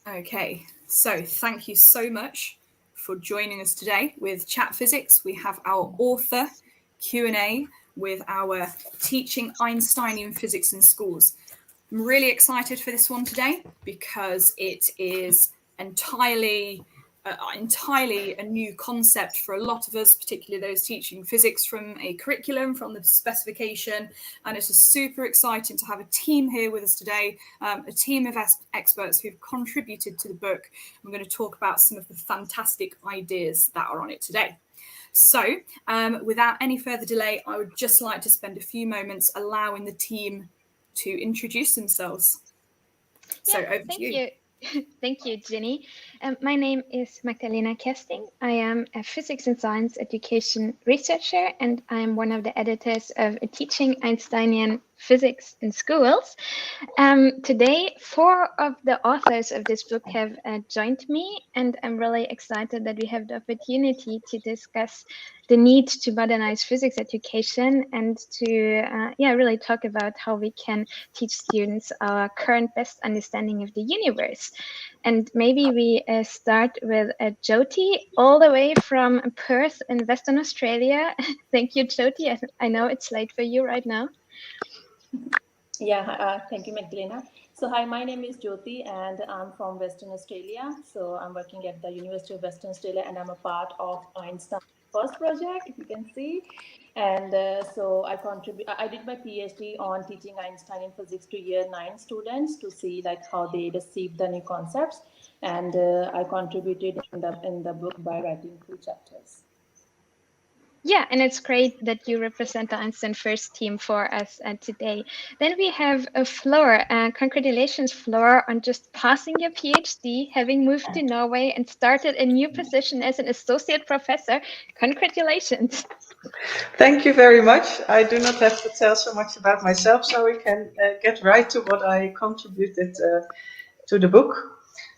Okay, so thank you so much for joining us today with Chat Physics. We have our author Q&A with our Teaching Einsteinian Physics in Schools. I'm really excited for this one today because it is entirely a new concept for a lot of us, particularly those teaching physics from a curriculum, from the specification. And it's just super exciting to have a team here with us today, a team of experts who've contributed to the book. We're going to talk about some of the fantastic ideas that are on it today. So without any further delay, I would just like to spend a few moments allowing the team to introduce themselves. So over to you. Thank you, Jinny. My name is Magdalena Kersting. I am a physics and science education researcher, and I'm one of the editors of Teaching Einsteinian Physics in Schools. Today, 4 of the authors of this book have joined me, and I'm really excited that we have the opportunity to discuss the need to modernize physics education and to really talk about how we can teach students our current best understanding of the universe. And maybe we start with Jyoti, all the way from Perth in Western Australia. Thank you, Jyoti. I know it's late for you right now. Yeah, thank you, Magdalena. So hi, my name is Jyoti and I'm from Western Australia. So I'm working at the University of Western Australia and I'm a part of Einstein First project, if you can see. And so I did my PhD on teaching Einsteinian physics to year 9 students to see like how they receive the new concepts. And I contributed in the book by writing 2 chapters. Yeah, and it's great that you represent the Einstein First team for us today. Then we have Flor. Congratulations, Flor, on just passing your PhD, having moved to Norway and started a new position as an associate professor. Congratulations. Thank you very much. I do not have to tell so much about myself, so we can get right to what I contributed to the book.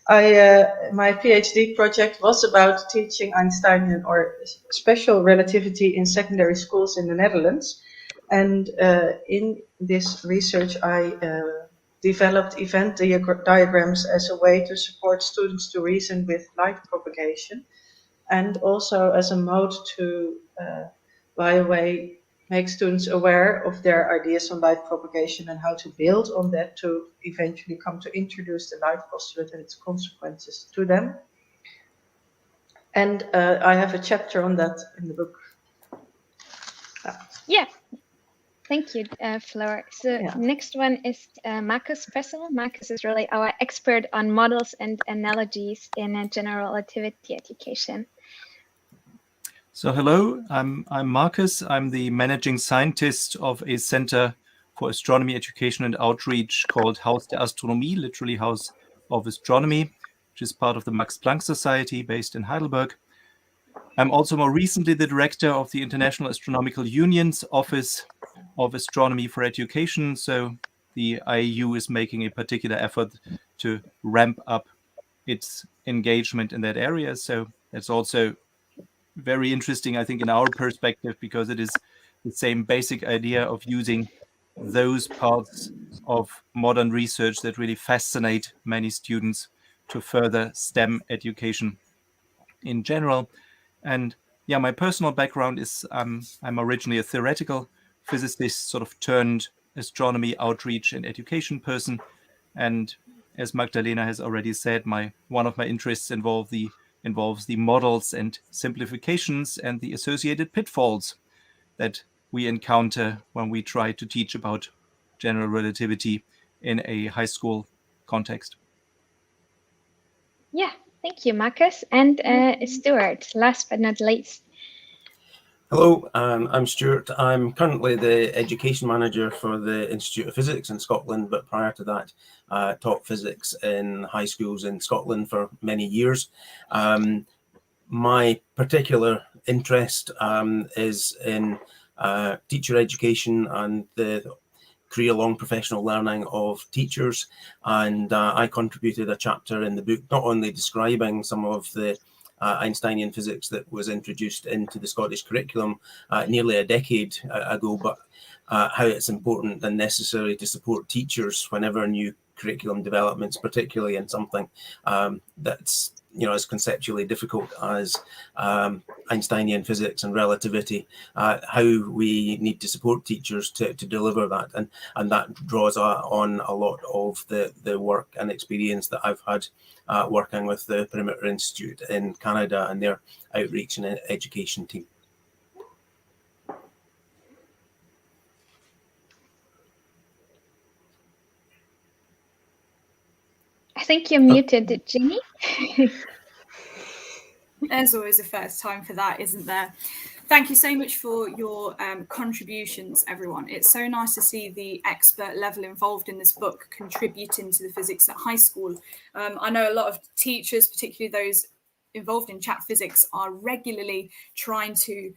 My PhD project was about teaching Einsteinian or special relativity in secondary schools in the Netherlands. And in this research, I developed event diagrams as a way to support students to reason with light propagation, and also as a mode to, by a way, make students aware of their ideas on light propagation and how to build on that to eventually come to introduce the light postulate and its consequences to them. And I have a chapter on that in the book. Yeah. Thank you, Flor. So next one is Markus Possel. Markus is really our expert on models and analogies in general relativity education. So hello, I'm Markus. I'm the managing scientist of a center for astronomy education and outreach called Haus der Astronomie, literally House of Astronomy, which is part of the Max Planck Society based in Heidelberg. I'm also more recently the director of the International Astronomical Union's Office of Astronomy for Education. So the IAU is making a particular effort to ramp up its engagement in that area. So that's also very interesting, I think, in our perspective, because it is the same basic idea of using those parts of modern research that really fascinate many students to further STEM education in general. And yeah, my personal background is I'm originally a theoretical physicist, sort of turned astronomy outreach and education person. And as Magdalena has already said, one of my interests involves the models and simplifications and the associated pitfalls that we encounter when we try to teach about general relativity in a high school context. Yeah, thank you, Markus. And Stuart, last but not least. Hello, I'm Stuart. I'm currently the education manager for the Institute of Physics in Scotland, but prior to that, taught physics in high schools in Scotland for many years. My particular interest is in teacher education and the career-long professional learning of teachers, and I contributed a chapter in the book not only describing some of the Einsteinian physics that was introduced into the Scottish curriculum nearly a decade ago, but how it's important and necessary to support teachers whenever new curriculum developments, particularly in something that's as conceptually difficult as Einsteinian physics and relativity, how we need to support teachers to deliver that, and that draws on a lot of the work and experience that I've had working with the Perimeter Institute in Canada and their outreach and education team. I think you're muted, Jinny. There's always a first time for that, isn't there? Thank you so much for your contributions, everyone. It's so nice to see the expert level involved in this book contributing to the physics at high school. I know a lot of teachers, particularly those involved in chat physics, are regularly trying to,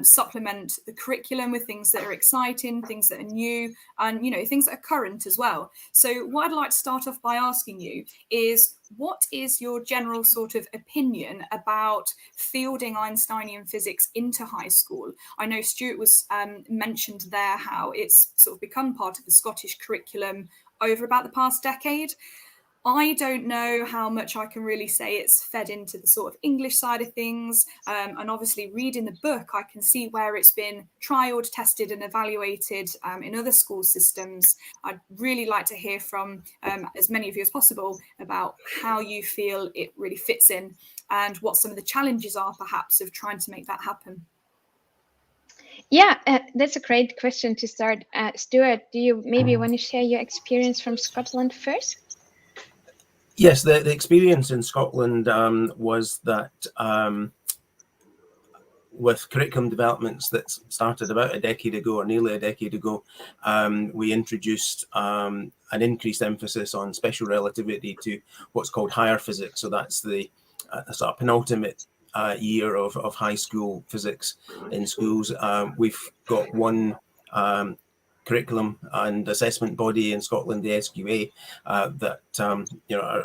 supplement the curriculum with things that are exciting, things that are new, and, things that are current as well. So what I'd like to start off by asking you is, what is your general sort of opinion about fielding Einsteinian physics into high school? I know Stuart was mentioned there how it's sort of become part of the Scottish curriculum over about the past decade. I don't know how much I can really say it's fed into the sort of English side of things. And obviously reading the book, I can see where it's been trialed, tested and evaluated in other school systems. I'd really like to hear from as many of you as possible about how you feel it really fits in and what some of the challenges are perhaps of trying to make that happen. Yeah, that's a great question to start. Stuart, do you maybe want to share your experience from Scotland first? Yes, the experience in Scotland was that with curriculum developments that started about a decade ago, or nearly a decade ago, we introduced an increased emphasis on special relativity to what's called higher physics. So that's the sort of penultimate year of high school physics in schools. We've got one curriculum and assessment body in Scotland, the SQA, that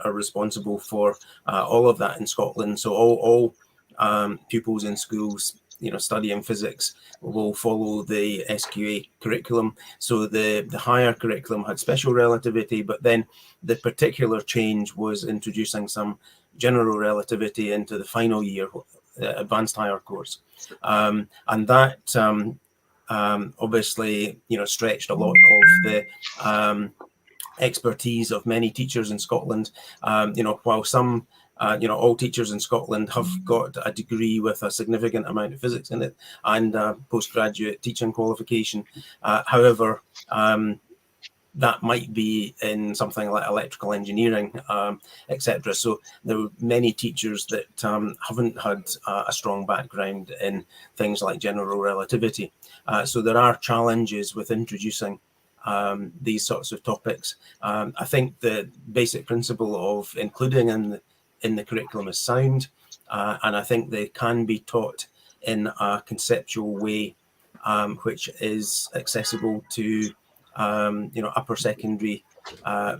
are responsible for all of that in Scotland. So all pupils in schools studying physics will follow the SQA curriculum. So the higher curriculum had special relativity, but then the particular change was introducing some general relativity into the final year, advanced higher course, and that obviously stretched a lot of the expertise of many teachers in Scotland. While some all teachers in Scotland have got a degree with a significant amount of physics in it and postgraduate teaching qualification. However, that might be in something like electrical engineering, etc. So there were many teachers that haven't had a strong background in things like general relativity. So there are challenges with introducing these sorts of topics. I think the basic principle of including in the curriculum is sound, and I think they can be taught in a conceptual way which is accessible to upper secondary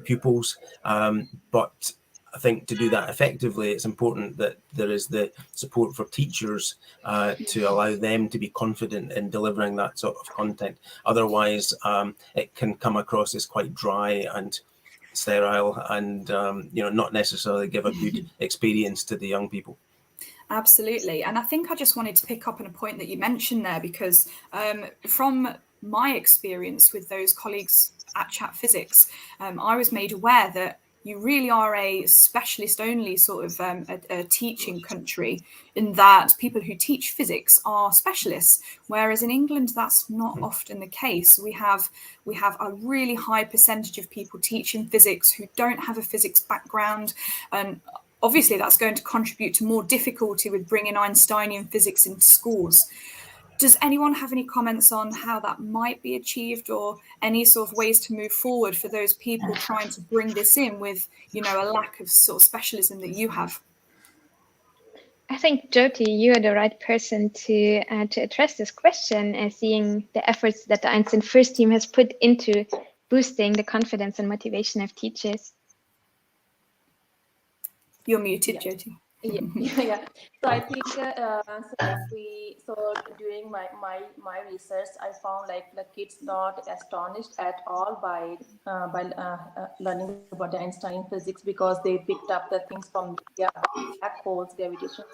pupils, but I think to do that effectively, it's important that there is the support for teachers to allow them to be confident in delivering that sort of content. Otherwise, it can come across as quite dry and sterile and not necessarily give a good experience to the young people. Absolutely. And I think I just wanted to pick up on a point that you mentioned there, because from my experience with those colleagues at Chat Physics, I was made aware that you really are a specialist only sort of a teaching country, in that people who teach physics are specialists, whereas in England that's not often the case. We have a really high percentage of people teaching physics who don't have a physics background, and obviously that's going to contribute to more difficulty with bringing Einsteinian physics into schools. Does anyone have any comments on how that might be achieved, or any sort of ways to move forward for those people trying to bring this in with, a lack of sort of specialism that you have? I think, Jyoti, you are the right person to address this question, seeing the efforts that the Einstein First team has put into boosting the confidence and motivation of teachers. You're muted, Jyoti. Yeah. So I think during my research, I found like the kids not astonished at all by learning about the Einsteinian physics, because they picked up the things from black holes, gravitation,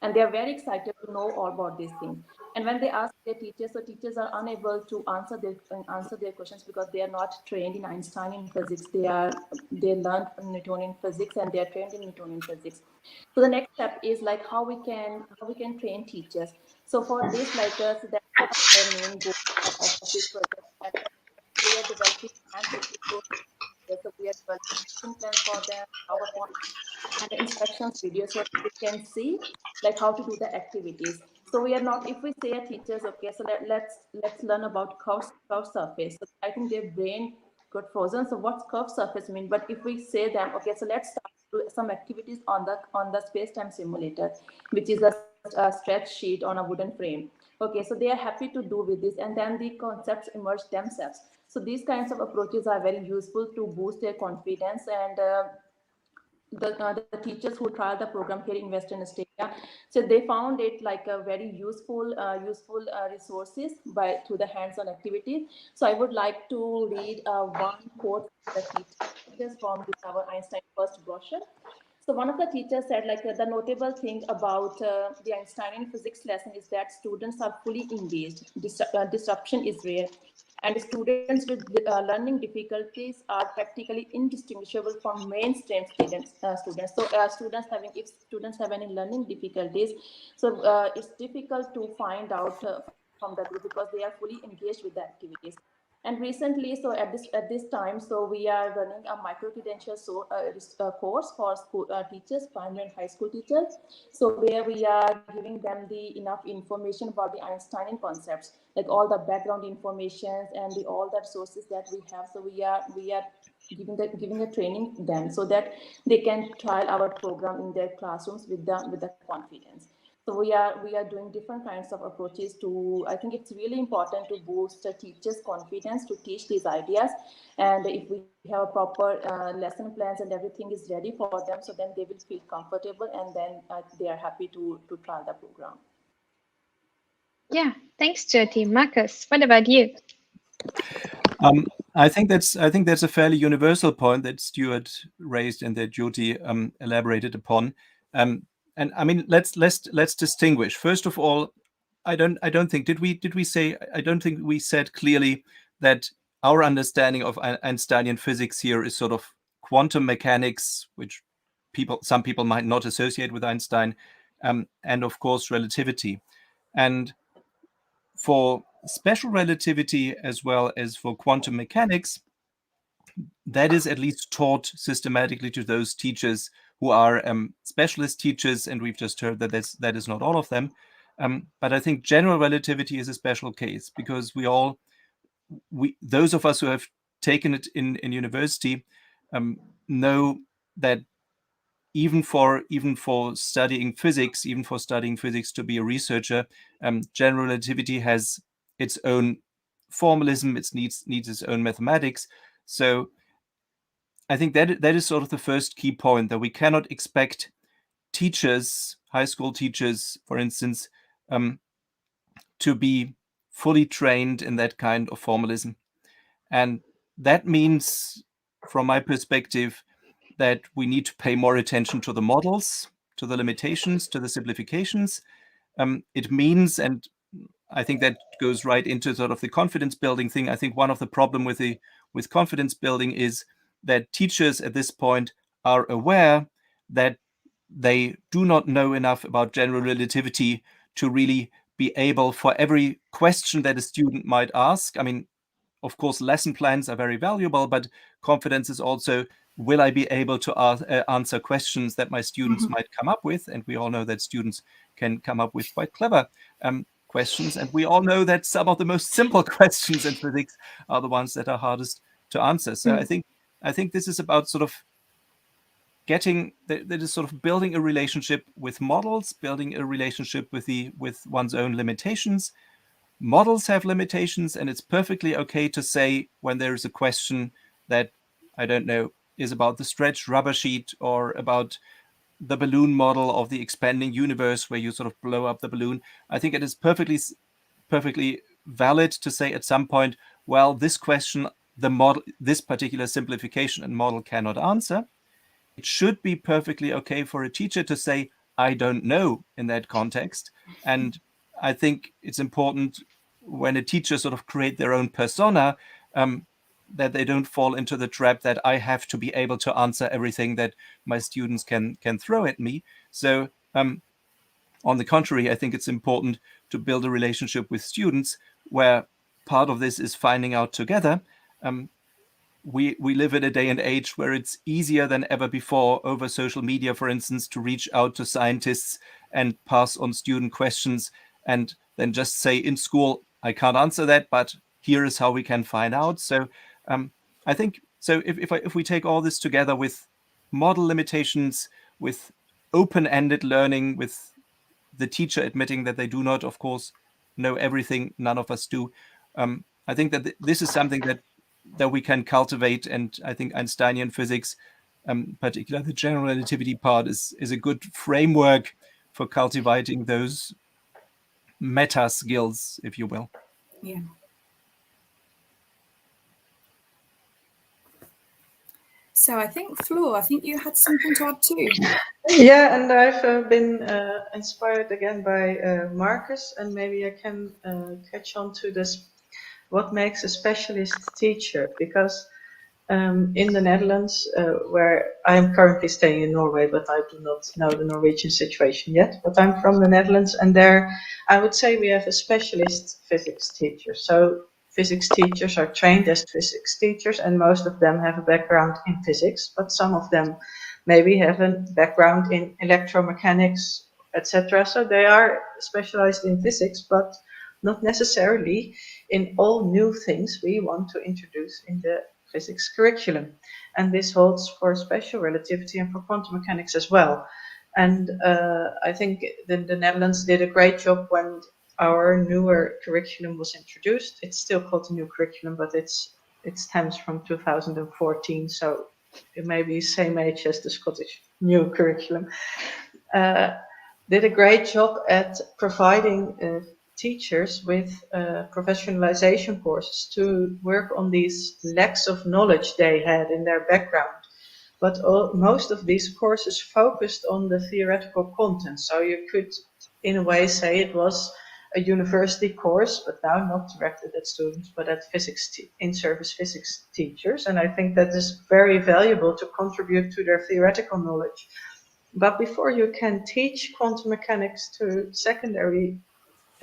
and they are very excited to know all about these things. And when they ask their teachers, so teachers are unable to answer their questions because they are not trained in Einsteinian physics. They learned Newtonian physics and they are trained in Newtonian physics. So the next step is like how we can train teachers. So for this, so that's our main goal of this project. And we are developing handbook resources. So we are developing lesson plans for them, PowerPoint and the instructions video, so they can see like how to do the activities. So we are not, if we say a teachers, okay, so let's learn about curved surface. So I think their brain got frozen. So what's curved surface mean? But if we say them, okay, so let's start do some activities on the space-time simulator, which is a stretch sheet on a wooden frame. Okay, so they are happy to do with this, and then the concepts emerge themselves. So these kinds of approaches are very useful to boost their confidence. And the teachers who tried the program here in Western Australia, so they found it like a very useful resources by through the hands-on activity. So I would like to read one quote from the teachers from this our Einstein first brochure. So one of the teachers said, the notable thing about the Einsteinian physics lesson is that students are fully engaged. Disruption is rare, and students with learning difficulties are practically indistinguishable from mainstream students. So if students have any learning difficulties, so it's difficult to find out from the group because they are fully engaged with the activities. And recently, so at this time, so we are running a micro credential course for school teachers, primary and high school teachers. So where we are giving them the enough information about the Einsteinian concepts, like all the background information and all the sources that we have. So we are giving a training them so that they can trial our program in their classrooms with the confidence. So we are doing different kinds of approaches to. I think it's really important to boost the teachers' confidence to teach these ideas. And if we have a proper lesson plans and everything is ready for them, so then they will feel comfortable, and then they are happy to try the program. Yeah, thanks, Jyoti. Markus, what about you? I think that's a fairly universal point that Stuart raised and that Jyoti elaborated upon. And I mean, let's distinguish. First of all, I don't think we said clearly that our understanding of Einsteinian physics here is sort of quantum mechanics, which some people might not associate with Einstein, and of course relativity. And for special relativity as well as for quantum mechanics, that is at least taught systematically to those teachers who are specialist teachers, and we've just heard that that is not all of them. But I think general relativity is a special case because those of us who have taken it in university know that even for studying physics, to be a researcher, general relativity has its own formalism. It needs its own mathematics. So I think that is sort of the first key point, that we cannot expect teachers, high school teachers, for instance, to be fully trained in that kind of formalism. And that means, from my perspective, that we need to pay more attention to the models, to the limitations, to the simplifications. It means, and I think that goes right into sort of the confidence building thing. I think one of the problem with confidence building is that teachers at this point are aware that they do not know enough about general relativity to really be able, for every question that a student might ask. I mean, of course, lesson plans are very valuable, but confidence is also, will I be able to answer questions that my students might come up with? And we all know that students can come up with quite clever questions. And we all know that some of the most simple questions in physics are the ones that are hardest to answer. So I think this is about sort of that is sort of building a relationship with models, building a relationship with one's own limitations. Models have limitations, and it's perfectly okay to say when there is a question that, I don't know, is about the stretched rubber sheet or about the balloon model of the expanding universe where you sort of blow up the balloon. I think it is perfectly valid to say at some point, well, this question, this particular simplification and model cannot answer. It should be perfectly okay for a teacher to say, I don't know in that context. And I think it's important when a teacher sort of create their own persona, that they don't fall into the trap that I have to be able to answer everything that my students can throw at me. So on the contrary, I think it's important to build a relationship with students where part of this is finding out together. We live in a day and age where it's easier than ever before over social media, for instance, to reach out to scientists and pass on student questions and then just say in school, I can't answer that, but here is how we can find out. So I think, so if we take all this together with model limitations, with open-ended learning, with the teacher admitting that they do not, of course, know everything, none of us do, I think that this is something that we can cultivate, and I think Einsteinian physics, particularly the general relativity part, is a good framework for cultivating those meta skills, if you will. Yeah. So I think, Flor, I think you had something to add too. Yeah, and I've been inspired again by Markus, and maybe I can catch on to this, what makes a specialist teacher, because in the Netherlands, where I'm currently staying in Norway, but I do not know the Norwegian situation yet, but I'm from the Netherlands, and there I would say we have a specialist physics teacher. So physics teachers are trained as physics teachers, and most of them have a background in physics, but some of them maybe have a background in electromechanics, etc. So they are specialized in physics, but not necessarily in all new things we want to introduce in the physics curriculum. And this holds for special relativity and for quantum mechanics as well. And I think the Netherlands did a great job when our newer curriculum was introduced. It's still called a new curriculum, but it stems from 2014, so it may be same age as the Scottish new curriculum. Did a great job at providing teachers with professionalization courses to work on these lacks of knowledge they had in their background. But most of these courses focused on the theoretical content. So you could, in a way, say it was a university course, but now not directed at students, but at physics in-service physics teachers. And I think that is very valuable to contribute to their theoretical knowledge. But before you can teach quantum mechanics to secondary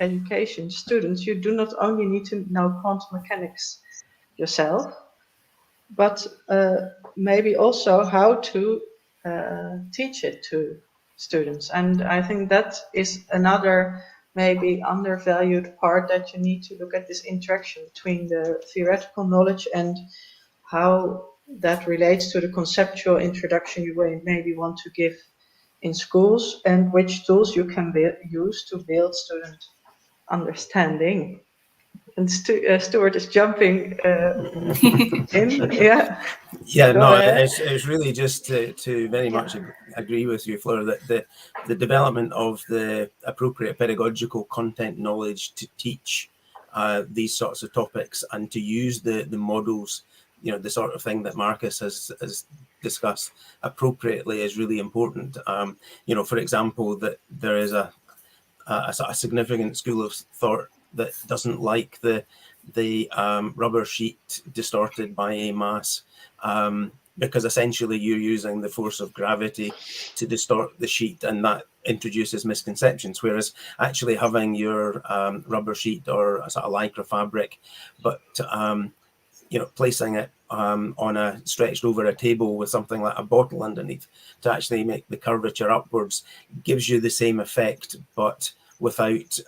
education students, you do not only need to know quantum mechanics yourself, but maybe also how to teach it to students. And I think that is another maybe undervalued part, that you need to look at this interaction between the theoretical knowledge and how that relates to the conceptual introduction you maybe want to give in schools, and which tools you can use to build student understanding. And Stuart is jumping in. Yeah. Yeah, Go no, ahead. it's really just to very much agree with you, Fleur, that the development of the appropriate pedagogical content knowledge to teach these sorts of topics and to use the models, you know, the sort of thing that Markus has discussed appropriately is really important. You know, for example, that there is a significant school of thought that doesn't like the rubber sheet distorted by a mass, because essentially you're using the force of gravity to distort the sheet, and that introduces misconceptions. Whereas actually having your rubber sheet or a sort of lycra fabric, but you know, placing it on a stretched over a table with something like a bottle underneath to actually make the curvature upwards gives you the same effect, but without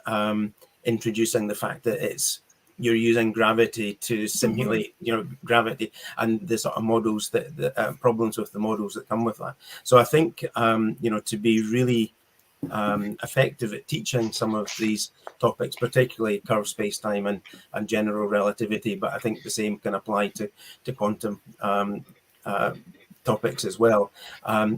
introducing the fact that you're using gravity to simulate, you know, gravity and the sort of models that problems with the models that come with that. So I think, you know, to be really effective at teaching some of these topics, particularly curved space-time and general relativity, but I think the same can apply to quantum topics as well.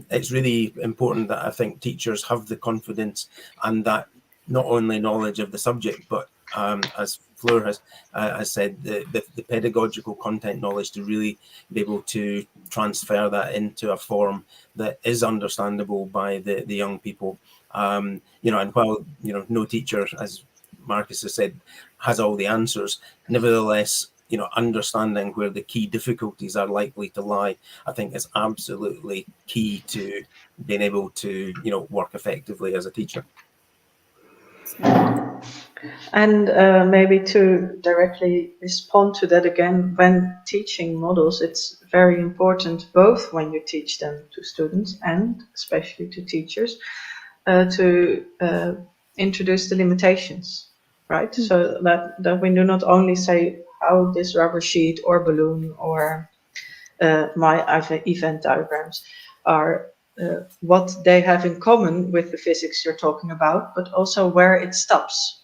It's really important that I think teachers have the confidence and that not only knowledge of the subject, but as Fleur has said, the pedagogical content knowledge to really be able to transfer that into a form that is understandable by the young people. And while no teacher, as Markus has said, has all the answers, nevertheless, understanding where the key difficulties are likely to lie, I think is absolutely key to being able to work effectively as a teacher. And maybe to directly respond to that again, when teaching models, it's very important, both when you teach them to students and especially to teachers, to introduce the limitations, right? So that we do not only say how this rubber sheet or balloon or my event diagrams are what they have in common with the physics you're talking about, but also where it stops.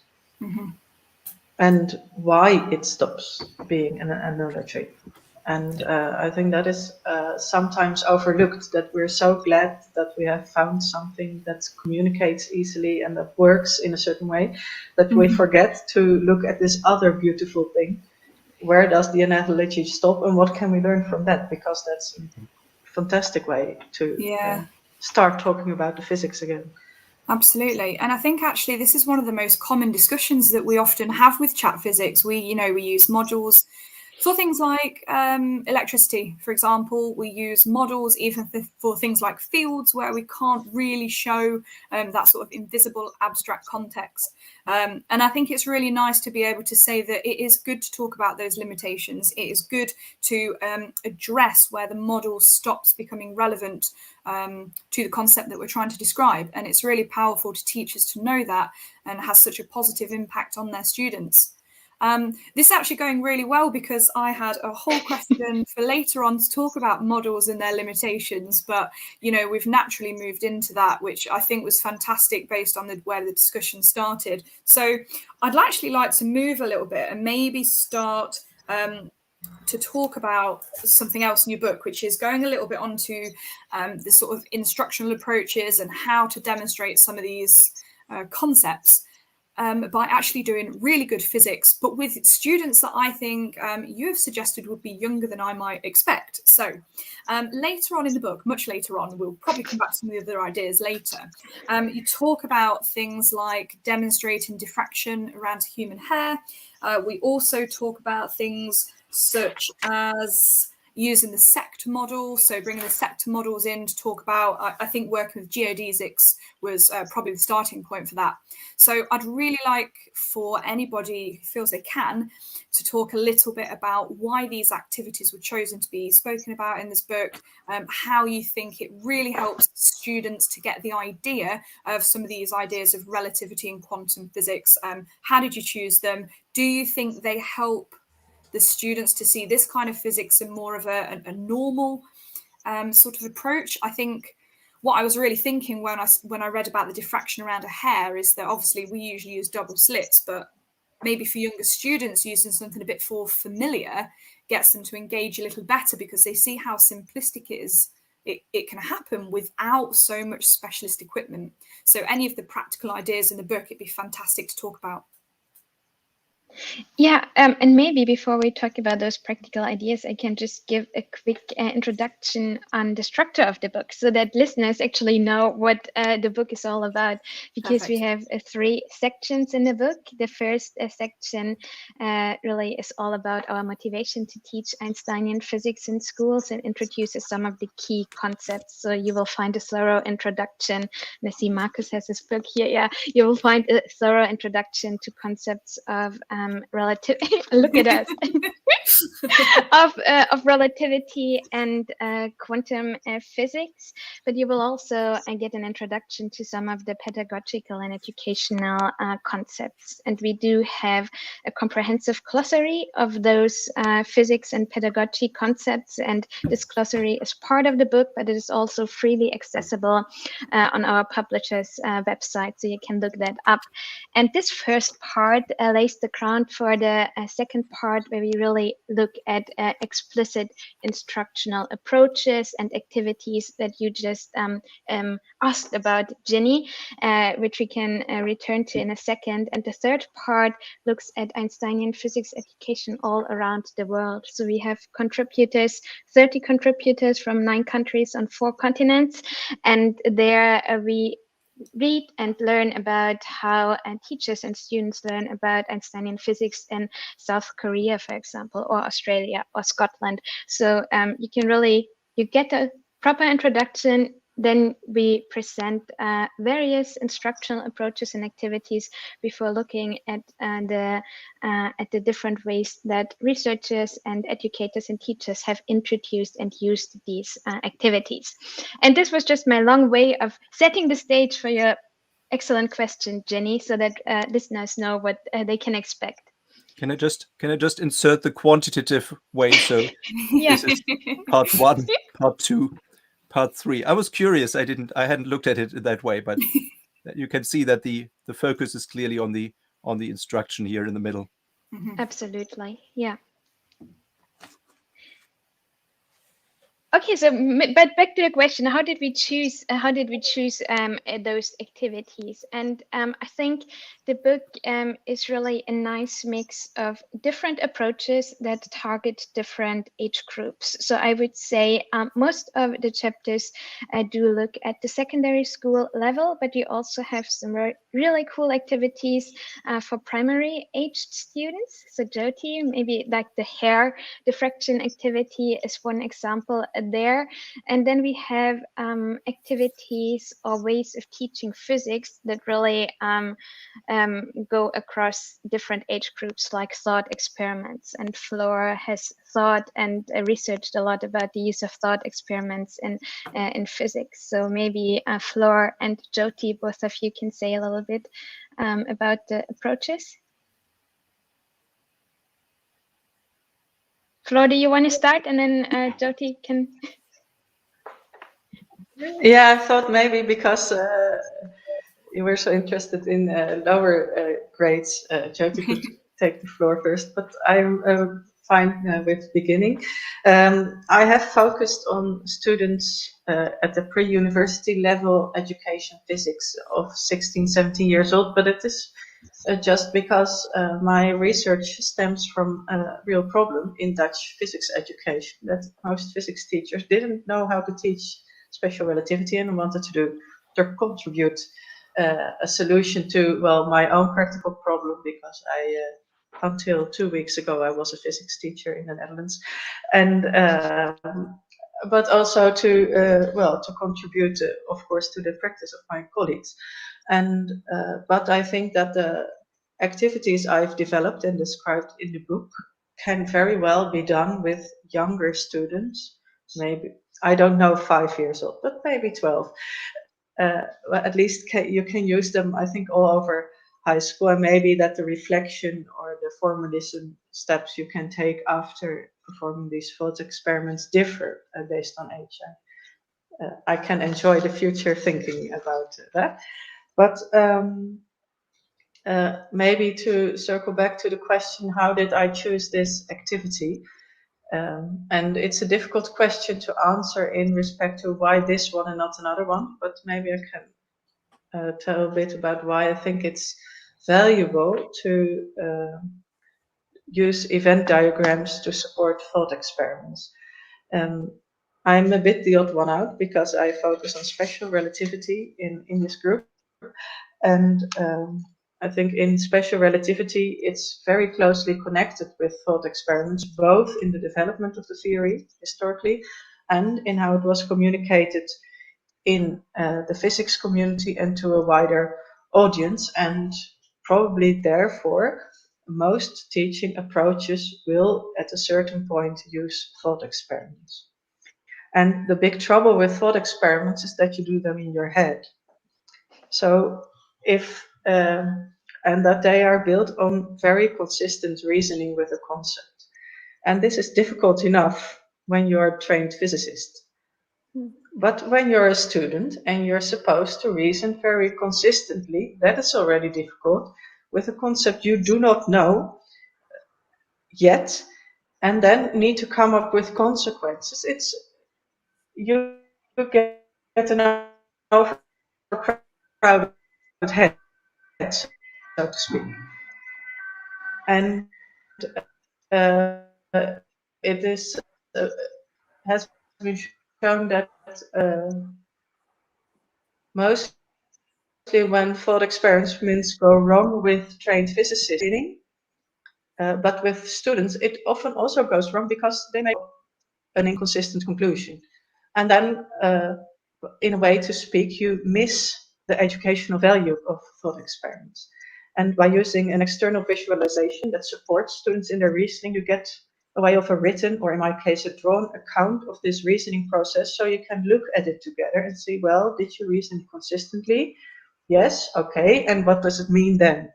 And why it stops being an analogy. And I think that is sometimes overlooked, that we're so glad that we have found something that communicates easily and that works in a certain way, that we forget to look at this other beautiful thing. Where does the analogy stop and what can we learn from that? Because that's a fantastic way to start talking about the physics again. Absolutely. And I think actually this is one of the most common discussions that we often have with chat physics. We use modules for things like electricity, for example. We use models even for things like fields where we can't really show that sort of invisible abstract context. And I think it's really nice to be able to say that it is good to talk about those limitations. It is good to address where the model stops becoming relevant to the concept that we're trying to describe. And it's really powerful to teachers to know that and has such a positive impact on their students. This is actually going really well because I had a whole question for later on to talk about models and their limitations, but we've naturally moved into that, which I think was fantastic based on where the discussion started. So I'd actually like to move a little bit and maybe start to talk about something else in your book, which is going a little bit onto the sort of instructional approaches and how to demonstrate some of these concepts. By actually doing really good physics, but with students that I think you have suggested would be younger than I might expect. So later on in the book, much later on, we'll probably come back to some of the other ideas later. You talk about things like demonstrating diffraction around human hair. We also talk about things such as using the sector model, so bringing the sector models in to talk about, I think working with geodesics was probably the starting point for that. So I'd really like for anybody who feels they can to talk a little bit about why these activities were chosen to be spoken about in this book, how you think it really helps students to get the idea of some of these ideas of relativity and quantum physics. How did you choose them? Do you think they help the students to see this kind of physics in more of a normal sort of approach? I think what I was really thinking when I read about the diffraction around a hair is that obviously we usually use double slits, but maybe for younger students using something a bit more familiar gets them to engage a little better because they see how simplistic it is. It can happen without so much specialist equipment. So any of the practical ideas in the book, it'd be fantastic to talk about. Yeah, and maybe before we talk about those practical ideas, I can just give a quick introduction on the structure of the book so that listeners actually know what the book is all about, because we have 3 sections in the book. The first section really is all about our motivation to teach Einsteinian physics in schools and introduces some of the key concepts. So you will find a thorough introduction. And I see Markus has his book here. Yeah, you will find a thorough introduction to concepts of relativity. Look at us. of relativity and quantum physics, but you will also get an introduction to some of the pedagogical and educational concepts. And we do have a comprehensive glossary of those physics and pedagogy concepts, and this glossary is part of the book, but it is also freely accessible on our publisher's website, so you can look that up. And this first part lays the ground for the second part, where we really look at explicit instructional approaches and activities that you just asked about, Jinny, which we can return to in a second. And the third part looks at Einsteinian physics education all around the world. So we have contributors, 30 contributors from 9 countries on 4 continents. And there we read and learn about how teachers and students learn about Einsteinian physics in South Korea, for example, or Australia or Scotland. So you get a proper introduction. Then we present various instructional approaches and activities before looking at the different ways that researchers and educators and teachers have introduced and used these activities. And this was just my long way of setting the stage for your excellent question, Jinny, so that listeners know what they can expect. Can I just insert the quantitative way? So this is part 1, part 2. Part 3. I was curious. I hadn't looked at it that way, but you can see that the focus is clearly on the instruction here in the middle. Absolutely, yeah. Okay, so but back to the question: how did we choose? Those activities? And I think the book is really a nice mix of different approaches that target different age groups. So I would say most of the chapters do look at the secondary school level, but you also have some really cool activities for primary aged students. So Jyoti, maybe like the hair diffraction activity is one example there. And then we have activities or ways of teaching physics that really go across different age groups, like thought experiments. And Flor has thought and researched a lot about the use of thought experiments in physics. So maybe Flor and Jyoti, both of you can say a little bit about the approaches. Flor, do you want to start, and then Jyoti can? Yeah, I thought maybe because you were so interested in lower grades, Jyoti could take the floor first, but I'm fine with beginning. I have focused on students at the pre-university level education physics of 16, 17 years old, but it is just because my research stems from a real problem in Dutch physics education, that most physics teachers didn't know how to teach special relativity and wanted to contribute a solution to, well, my own practical problem, because until 2 weeks ago, I was a physics teacher in the Netherlands, and but also to contribute, of course, to the practice of my colleagues. And but I think that the activities I've developed and described in the book can very well be done with younger students, maybe, I don't know, 5 years old, but maybe 12. Well, at least you can use them, I think, all over high school, and maybe that the reflection or the formalism steps you can take after performing these thought experiments differ based on age. I can enjoy the future thinking about that. But maybe to circle back to the question, how did I choose this activity? And it's a difficult question to answer in respect to why this one and not another one, but maybe I can tell a bit about why I think it's valuable to use event diagrams to support thought experiments. I'm a bit the odd one out because I focus on special relativity in this group. And I think in special relativity, it's very closely connected with thought experiments, both in the development of the theory historically and in how it was communicated in the physics community and to a wider audience. And probably therefore, most teaching approaches will at a certain point use thought experiments. And the big trouble with thought experiments is that you do them in your head. So if and that they are built on very consistent reasoning with a concept. And this is difficult enough when you're a trained physicist. But when you're a student and you're supposed to reason very consistently, that is already difficult with a concept you do not know yet, and then need to come up with consequences. It's you get an overcrowded head, so to speak, and it is has been shown that mostly when thought experiments go wrong with trained physicists, but with students, it often also goes wrong because they make an inconsistent conclusion. And then, in a way to speak, you miss the educational value of thought experiments. And by using an external visualization that supports students in their reasoning, you get a way of a written, or in my case, a drawn account of this reasoning process. So you can look at it together and see, well, did you reason consistently? Yes, okay. And what does it mean then?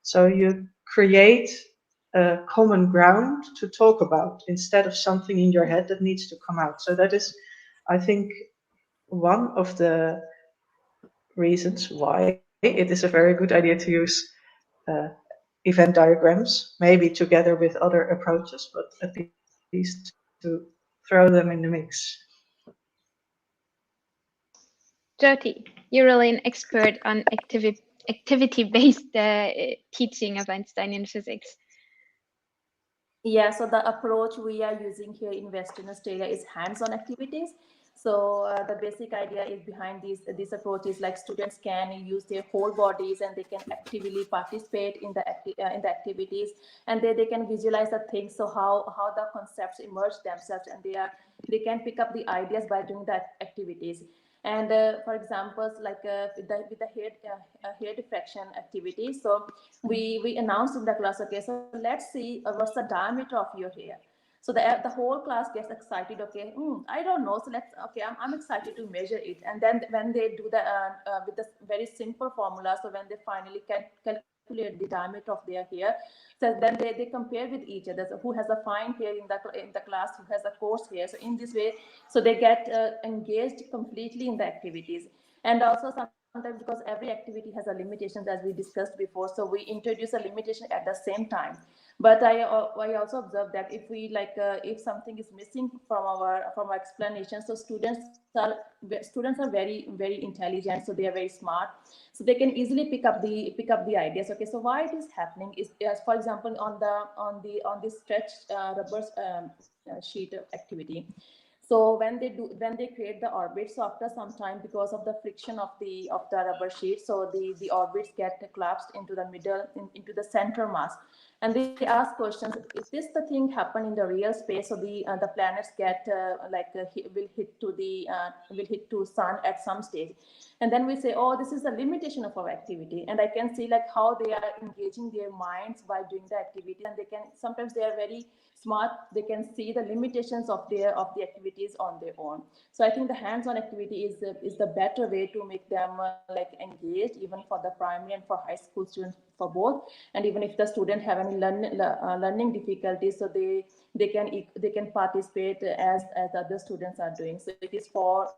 So you create a common ground to talk about instead of something in your head that needs to come out. So that is, I think, one of the reasons why it is a very good idea to use event diagrams, maybe together with other approaches, but at least to throw them in the mix. Jyoti, you're really an expert on activity-based teaching of Einsteinian physics. Yeah, so the approach we are using here in Western Australia is hands-on activities. So the basic idea is behind this approach is like students can use their whole bodies and they can actively participate in the activities, and they can visualize the things. So how the concepts emerge themselves, and they can pick up the ideas by doing the activities. And for examples, like with the hair diffraction activity, so we announced in the class, okay, so let's see what's the diameter of your hair. So the whole class gets excited. Okay, I don't know. So I'm excited to measure it. And then when they do the with the very simple formula, so when they finally calculate the diameter of their hair, so then they compare with each other. So who has a fine hair in the class, who has a coarse hair. So in this way, so they get engaged completely in the activities. And also sometimes, because every activity has a limitations, as we discussed before, so we introduce a limitation at the same time. But I also observed that if we if something is missing from our explanation, so students are very, very intelligent, so they are very smart, so they can easily pick up the ideas. Okay, so why it is happening is, for example, on the stretch rubber sheet activity. So when they create the orbit, so after some time, because of the friction of the rubber sheet, so the orbits get collapsed into the middle, into the center mass. And they ask questions: is this the thing happen in the real space? So the planets get will hit to sun at some stage. And then we say, oh, this is the limitation of our activity. And I can see like how they are engaging their minds by doing the activity, and sometimes they are very smart, they can see the limitations of the activities on their own. So I think the hands-on activity is the better way to make them engaged, even for the primary and for high school students, for both. And even if the student have any learning difficulties, so they can participate as other students are doing. So it is for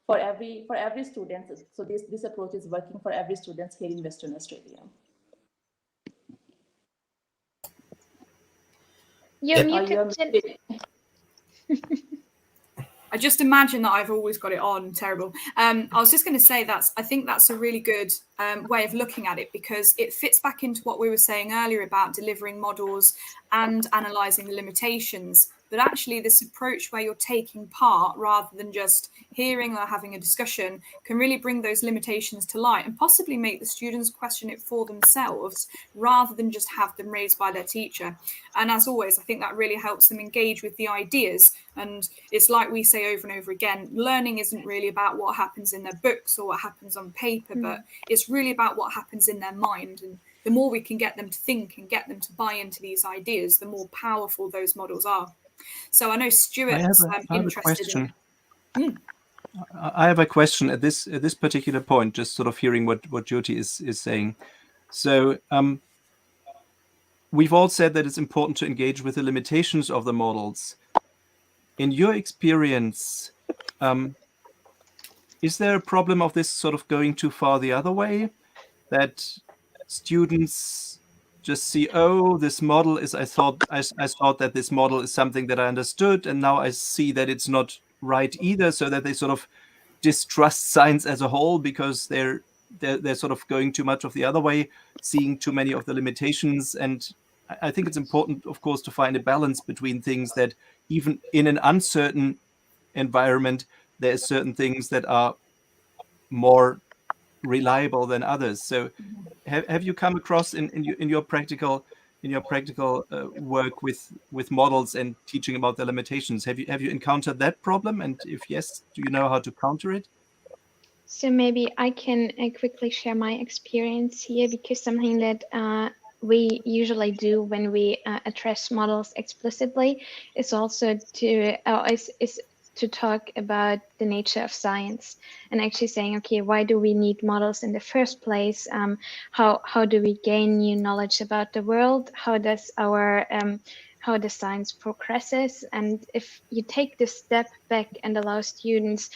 every student. So this approach is working for every student here in Western Australia. You're muted. I just imagine that I've always got it on. Terrible. I was just going to say I think that's a really good way of looking at it, because it fits back into what we were saying earlier about delivering models and analysing the limitations. But actually, this approach where you're taking part rather than just hearing or having a discussion can really bring those limitations to light and possibly make the students question it for themselves rather than just have them raised by their teacher. And as always, I think that really helps them engage with the ideas. And it's like we say over and over again, learning isn't really about what happens in their books or what happens on paper, but it's really about what happens in their mind. And the more we can get them to think and get them to buy into these ideas, the more powerful those models are. So I know Stuart's interested in. I have a question at this particular point, just sort of hearing what Jyoti is saying. So we've all said that it's important to engage with the limitations of the models. In your experience, is there a problem of this sort of going too far the other way, that students just see, oh, this model is, I thought that this model is something that I understood, and now I see that it's not right either, so that they sort of distrust science as a whole because they're sort of going too much of the other way, seeing too many of the limitations. And I think it's important, of course, to find a balance between things that even in an uncertain environment, there are certain things that are more reliable than others. So have you come across in your practical work with models and teaching about their limitations, have you encountered that problem? And if yes, do you know how to counter it? So maybe I can quickly share my experience here, because something that we usually do when we address models explicitly is also to talk about the nature of science, and actually saying, okay, why do we need models in the first place? How do we gain new knowledge about the world? How does how the science progresses? And if you take this step back and allow students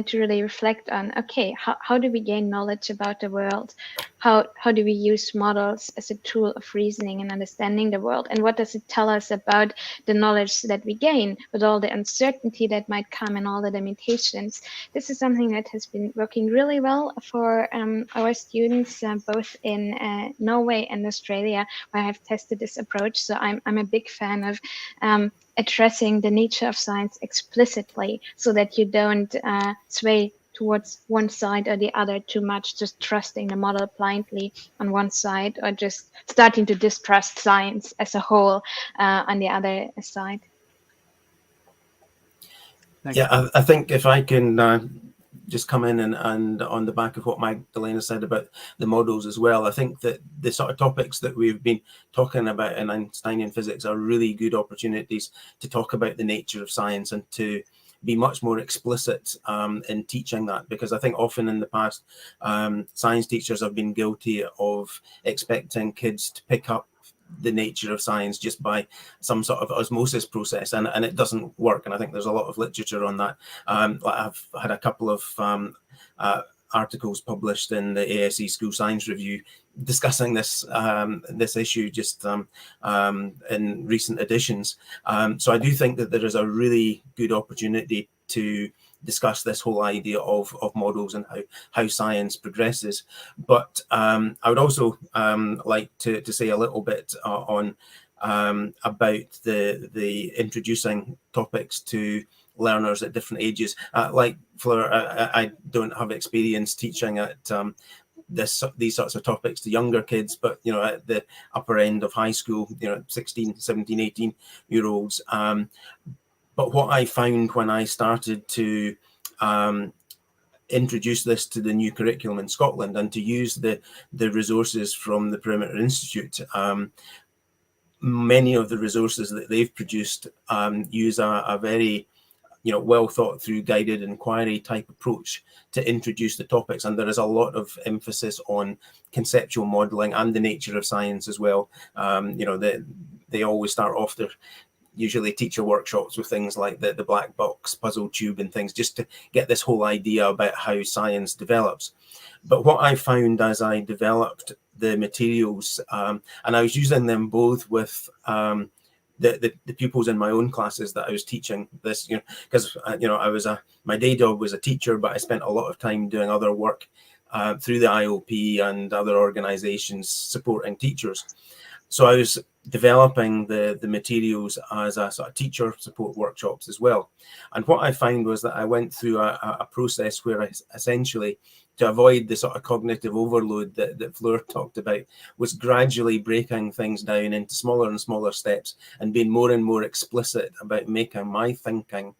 to really reflect on, okay, how do we gain knowledge about the world? How do we use models as a tool of reasoning and understanding the world? And what does it tell us about the knowledge that we gain, with all the uncertainty that might come and all the limitations? This is something that has been working really well for our students, both in Norway and Australia, where I've tested this approach. So I'm a big fan of addressing the nature of science explicitly, so that you don't sway towards one side or the other too much, just trusting the model blindly on one side, or just starting to distrust science as a whole on the other side. Yeah, I think if I can just come in and on the back of what Magdalena said about the models as well, I think that the sort of topics that we've been talking about in Einsteinian physics are really good opportunities to talk about the nature of science and to be much more explicit in teaching that, because I think often in the past, science teachers have been guilty of expecting kids to pick up the nature of science just by some sort of osmosis process, and it doesn't work. And I think there's a lot of literature on that. I've had a couple of articles published in the ASE School Science Review discussing this this issue just in recent editions. So I do think that there is a really good opportunity to discuss this whole idea of models and how science progresses. But I would also like to say a little bit on about the introducing topics to learners at different ages. Like Fleur, I don't have experience teaching at these sorts of topics to younger kids, but you know, at the upper end of high school, you know, 16, 17, 18-year-olds. But what I found when I started to introduce this to the new curriculum in Scotland and to use the resources from the Perimeter Institute, many of the resources that they've produced use a very well thought through guided inquiry type approach to introduce the topics, and there is a lot of emphasis on conceptual modeling and the nature of science as well. They always start off their usually teacher workshops with things like the black box puzzle tube and things, just to get this whole idea about how science develops. But what I found as I developed the materials, and I was using them both with the pupils in my own classes that I was teaching this, because I was my day job was a teacher, but I spent a lot of time doing other work through the IOP and other organizations supporting teachers. So I was developing the materials as a sort of teacher support workshops as well. And what I found was that I went through a process where I essentially, to avoid the sort of cognitive overload that Fleur talked about, was gradually breaking things down into smaller and smaller steps and being more and more explicit about making my thinking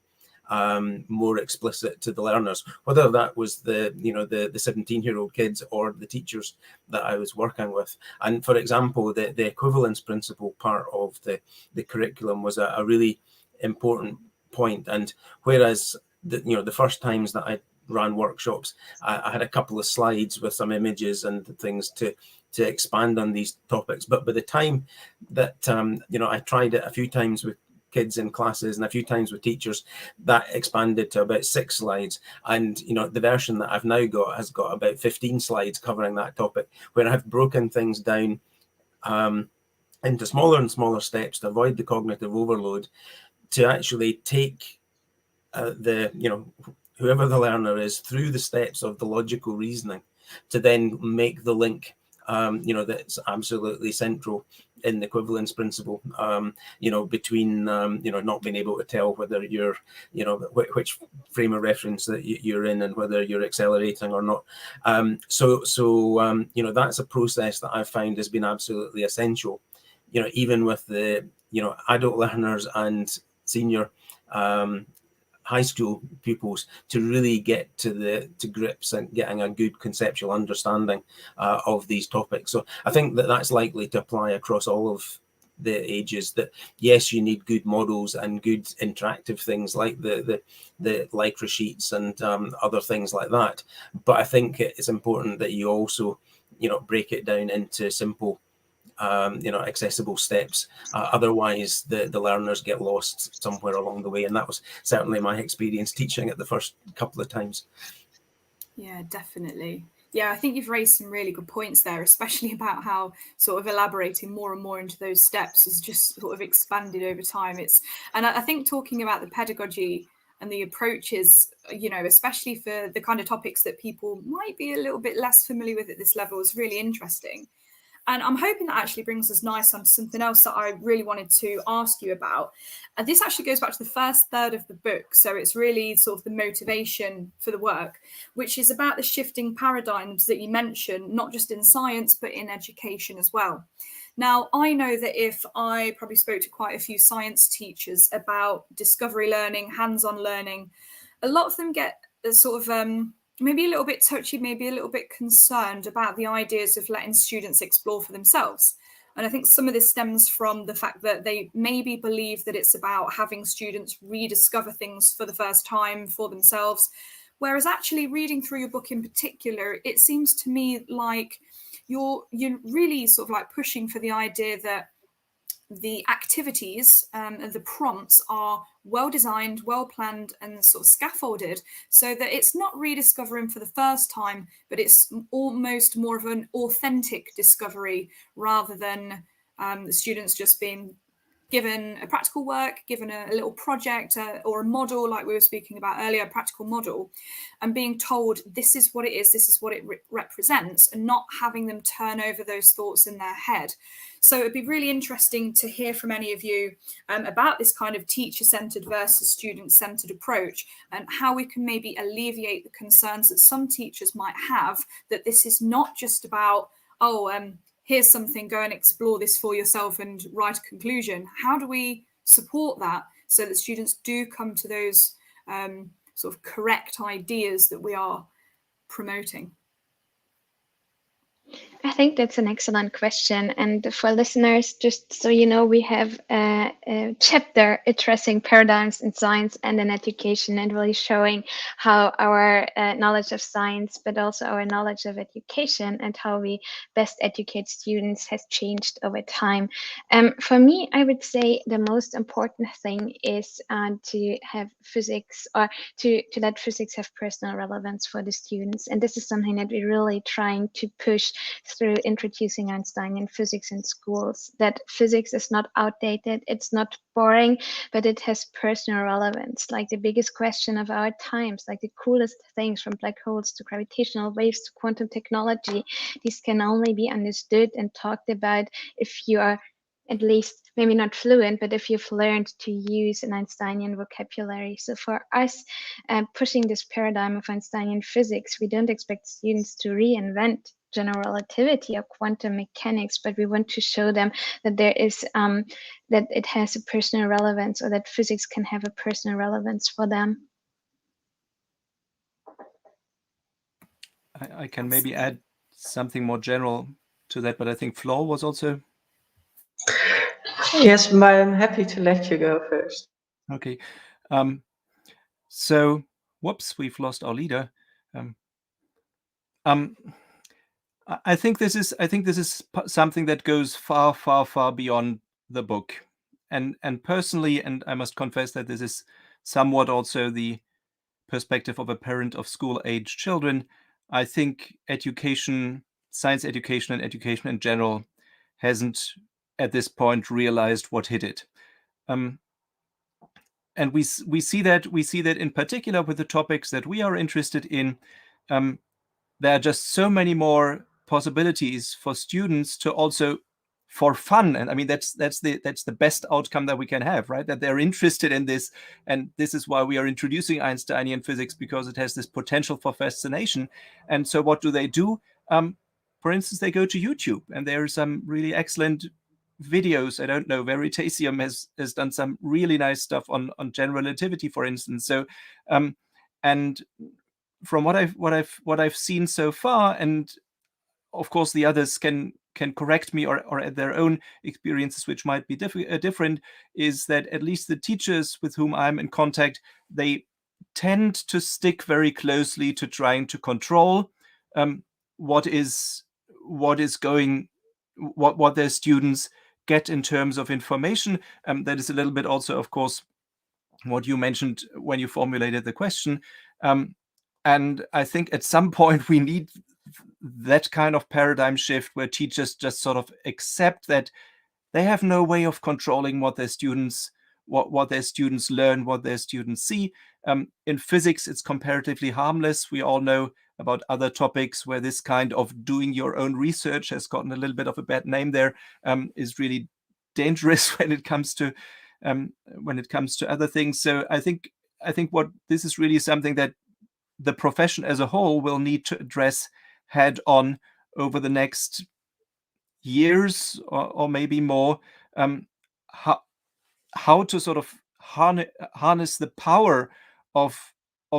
more explicit to the learners, whether that was the 17-year-old kids or the teachers that I was working with. And for example, the equivalence principle part of the curriculum was a really important point. And whereas the first times that I ran workshops, I had a couple of slides with some images and things to expand on these topics. But by the time that I tried it a few times with kids in classes and a few times with teachers, that expanded to about 6 slides. And the version that I've now got has got about 15 slides covering that topic, where I've broken things down into smaller and smaller steps to avoid the cognitive overload, to actually take whoever the learner is through the steps of the logical reasoning, to then make the link, that's absolutely central in the equivalence principle, between, not being able to tell whether you're, which frame of reference that you're in and whether you're accelerating or not. That's a process that I've found has been absolutely essential, even with the, adult learners and senior high school pupils, to really get to grips and getting a good conceptual understanding of these topics. So I think that that's likely to apply across all of the ages, that yes, you need good models and good interactive things like the lycra sheets and other things like that. But I think it's important that you also, break it down into simple, accessible steps. Otherwise, the learners get lost somewhere along the way. And that was certainly my experience teaching it the first couple of times. Yeah, definitely. Yeah, I think you've raised some really good points there, especially about how sort of elaborating more and more into those steps has just sort of expanded over time. And I think talking about the pedagogy and the approaches, especially for the kind of topics that people might be a little bit less familiar with at this level, is really interesting. And I'm hoping that actually brings us nice onto something else that I really wanted to ask you about. And this actually goes back to the first third of the book. So it's really sort of the motivation for the work, which is about the shifting paradigms that you mentioned, not just in science, but in education as well. Now, I know that if I probably spoke to quite a few science teachers about discovery learning, hands-on learning, a lot of them get a sort of maybe a little bit touchy, maybe a little bit concerned about the ideas of letting students explore for themselves. And I think some of this stems from the fact that they maybe believe that it's about having students rediscover things for the first time for themselves. Whereas actually reading through your book in particular, it seems to me like you're really sort of like pushing for the idea that the activities and the prompts are well designed, well planned, and sort of scaffolded, so that it's not rediscovering for the first time, but it's almost more of an authentic discovery, rather than the students just being given a practical work, given a little project or a model, like we were speaking about earlier, a practical model, and being told this is what it is, this is what it represents, and not having them turn over those thoughts in their head. So it'd be really interesting to hear from any of you about this kind of teacher-centered versus student-centered approach, and how we can maybe alleviate the concerns that some teachers might have, that this is not just about, here's something, go and explore this for yourself and write a conclusion. How do we support that so that students do come to those sort of correct ideas that we are promoting? I think that's an excellent question. And for listeners, just so you know, we have a chapter addressing paradigms in science and in education, and really showing how our knowledge of science, but also our knowledge of education and how we best educate students has changed over time. For me, I would say the most important thing is to have physics, or to let physics have personal relevance for the students. And this is something that we're really trying to push through introducing Einsteinian physics in schools, that physics is not outdated, it's not boring, but it has personal relevance. Like the biggest question of our times, like the coolest things, from black holes to gravitational waves to quantum technology, these can only be understood and talked about if you are at least maybe not fluent, but if you've learned to use an Einsteinian vocabulary. So for us, pushing this paradigm of Einsteinian physics, we don't expect students to reinvent general relativity or quantum mechanics, but we want to show them that there is that it has a personal relevance, or that physics can have a personal relevance for them. I can maybe add something more general to that, but I think Flo was also. Yes, I'm happy to let you go first. Okay. So, whoops, we've lost our leader. I think this is something that goes far, far, far beyond the book, and personally, and I must confess that this is somewhat also the perspective of a parent of school-age children. I think education, science education, and education in general hasn't at this point realized what hit it. And we see that in particular with the topics that we are interested in. There are just so many more possibilities for students to also, for fun, and I mean that's the best outcome that we can have, right? That they're interested in this, and this is why we are introducing Einsteinian physics, because it has this potential for fascination. And so what do? For instance, they go to YouTube, and there are some really excellent videos. I don't know, Veritasium has done some really nice stuff on general relativity, for instance. So and from what I've seen so far, and of course the others can correct me or at their own experiences, which might be different, is that at least the teachers with whom I'm in contact, they tend to stick very closely to trying to control what their students get in terms of information. That is a little bit also, of course, what you mentioned when you formulated the question. And I think at some point we need that kind of paradigm shift where teachers just sort of accept that they have no way of controlling what their students learn, what their students see. In physics, it's comparatively harmless. We all know about other topics where this kind of doing your own research has gotten a little bit of a bad name there, is really dangerous when it comes to other things. So I think what this is really something that the profession as a whole will need to address head on over the next years or maybe more. How to sort of harness the power of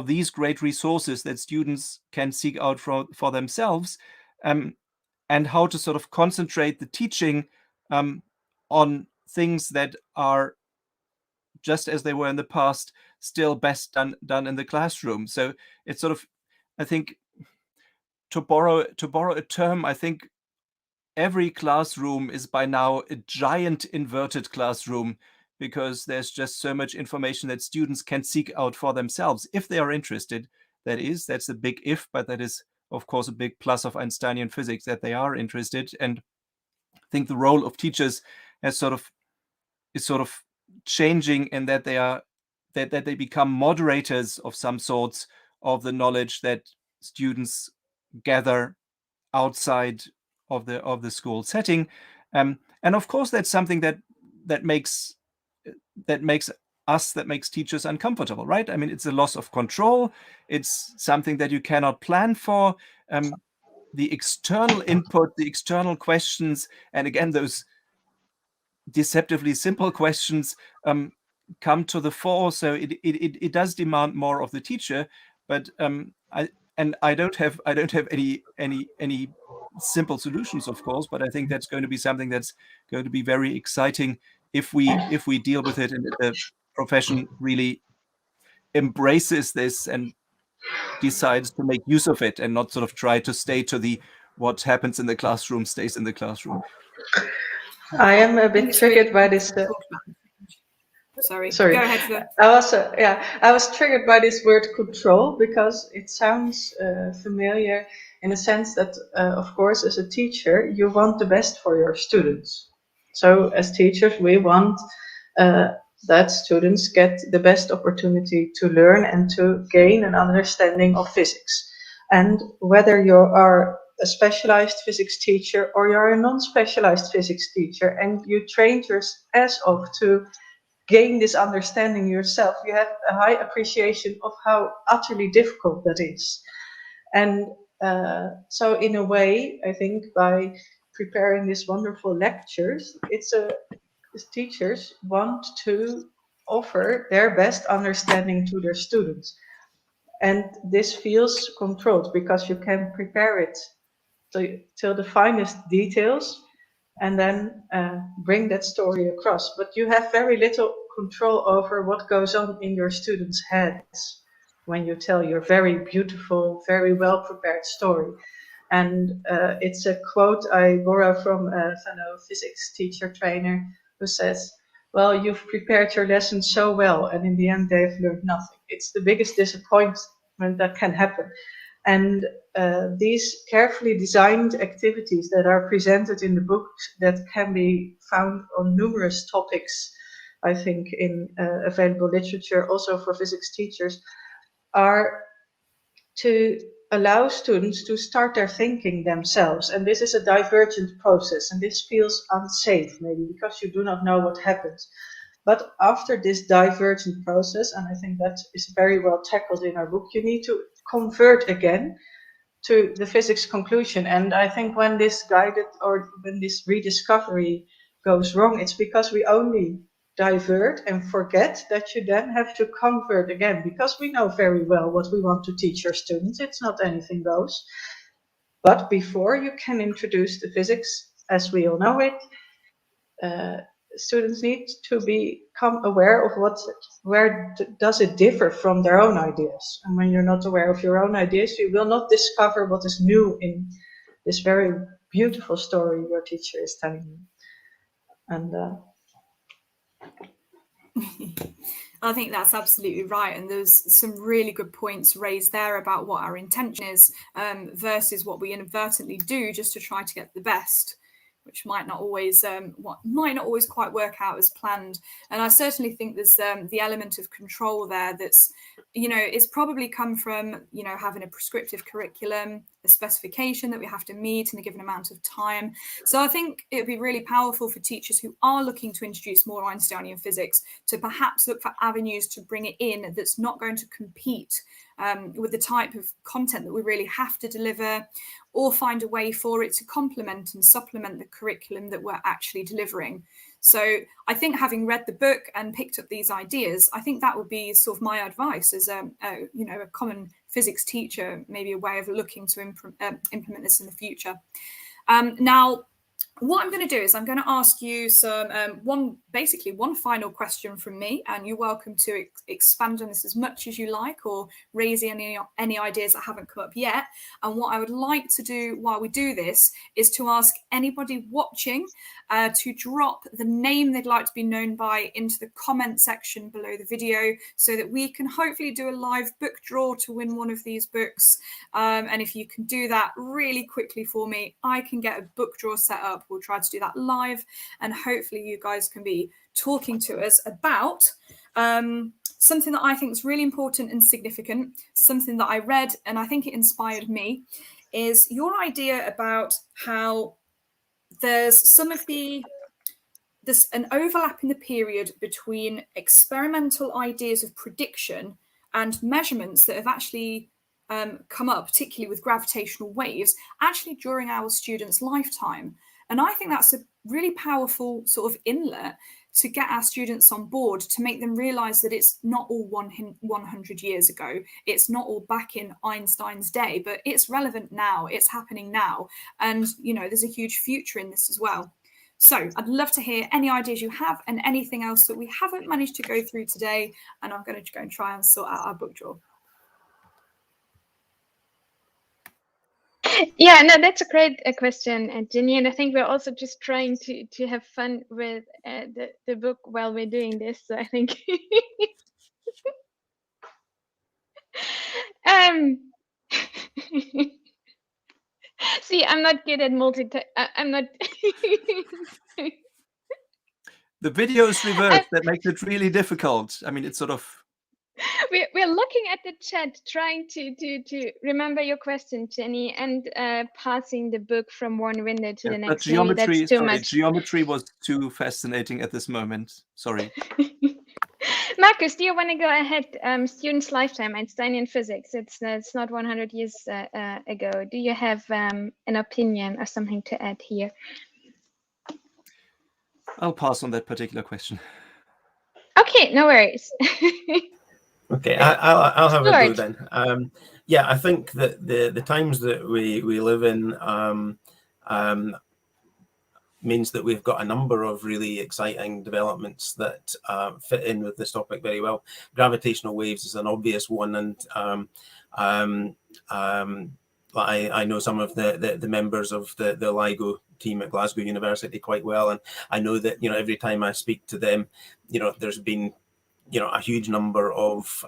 these great resources that students can seek out for themselves, and how to sort of concentrate the teaching on things that are, just as they were in the past, still best done in the classroom. So it's sort of, I think, to borrow a term, I think every classroom is by now a giant inverted classroom, because there's just so much information that students can seek out for themselves if they are interested. That's a big if, but that is of course a big plus of Einsteinian physics, that they are interested. And I think the role of teachers is sort of changing in that they become moderators of some sorts of the knowledge that students gather outside of the school setting. And of course that's something that makes teachers uncomfortable, right? I mean, it's a loss of control. It's something that you cannot plan for. The external input, the external questions, and again those deceptively simple questions come to the fore. So it does demand more of the teacher. But I don't have any simple solutions, of course. But I think that's going to be something that's going to be very exciting if we deal with it, and the profession really embraces this and decides to make use of it, and not sort of try to stay to the what happens in the classroom stays in the classroom. I am a bit triggered by this. Sorry. Sorry. Go ahead, Phil. I was triggered by this word control, because it sounds familiar in a sense that, of course, as a teacher, you want the best for your students. So as teachers, we want that students get the best opportunity to learn and to gain an understanding of physics. And whether you are a specialized physics teacher or you're a non-specialized physics teacher and you trained your ass off to gain this understanding yourself, you have a high appreciation of how utterly difficult that is. And so in a way, I think by preparing these wonderful lectures, teachers want to offer their best understanding to their students. And this feels controlled because you can prepare it till the finest details and then bring that story across. But you have very little control over what goes on in your students' heads when you tell your very beautiful, very well prepared story. And it's a quote I borrow from a fellow physics teacher trainer who says, well, you've prepared your lesson so well, and in the end they've learned nothing. It's the biggest disappointment that can happen. And these carefully designed activities that are presented in the book, that can be found on numerous topics, I think, in available literature, also for physics teachers, are to allow students to start their thinking themselves. And this is a divergent process, and this feels unsafe, maybe because you do not know what happens. But after this divergent process, and I think that is very well tackled in our book, you need to convert again to the physics conclusion. And I think when this guided, or when this rediscovery goes wrong, it's because we only divert and forget that you then have to convert again, because we know very well what we want to teach our students. It's not anything goes. But before you can introduce the physics as we all know it, students need to become aware of where does it differ from their own ideas. And when you're not aware of your own ideas, you will not discover what is new in this very beautiful story your teacher is telling you. And I think that's absolutely right. And there's some really good points raised there about what our intention is versus what we inadvertently do just to try to get the best, which might not always quite work out as planned. And I certainly think there's the element of control there that's, it's probably come from, having a prescriptive curriculum, a specification that we have to meet in a given amount of time. So I think it would be really powerful for teachers who are looking to introduce more Einsteinian physics to perhaps look for avenues to bring it in that's not going to compete with the type of content that we really have to deliver, or find a way for it to complement and supplement the curriculum that we're actually delivering. So I think, having read the book and picked up these ideas, I think that would be sort of my advice as a common physics teacher, maybe a way of looking to implement this in the future. Now, what I'm going to do is I'm going to ask you one final question from me, and you're welcome to expand on this as much as you like, or raise any ideas that haven't come up yet. And what I would like to do while we do this is to ask anybody watching to drop the name they'd like to be known by into the comment section below the video, so that we can hopefully do a live book draw to win one of these books. And if you can do that really quickly for me, I can get a book draw set up. We'll try to do that live, and hopefully you guys can be talking to us about something that I think is really important and significant, something that I read and I think it inspired me, is your idea about how there's an overlap in the period between experimental ideas of prediction and measurements that have actually come up, particularly with gravitational waves, actually during our students' lifetime. And I think that's a really powerful sort of inlet to get our students on board, to make them realize that it's not all 100 years ago. It's not all back in Einstein's day, but it's relevant now. It's happening now. And, there's a huge future in this as well. So I'd love to hear any ideas you have and anything else that we haven't managed to go through today. And I'm going to go and try and sort out our book draw. Yeah, no, that's a great question, Jinny. And I think we're also just trying to have fun with the book while we're doing this. So I think see, I'm not good at I'm not. The video is reversed. That makes it really difficult. I mean, it's sort of. We're looking at the chat, trying to remember your question, Jinny, and passing the book from one window to the next. Geometry, that's too much. Geometry was too fascinating at this moment. Sorry. Markus, do you want to go ahead? Students' lifetime, Einsteinian physics. It's not 100 years ago. Do you have an opinion or something to add here? I'll pass on that particular question. Okay, no worries. Okay, I'll have a go then. Yeah, I think that the times that we live in means that we've got a number of really exciting developments that fit in with this topic very well. Gravitational waves is an obvious one, and I know some of the members of the LIGO team at Glasgow University quite well, and I know that every time I speak to them, there's been a huge number of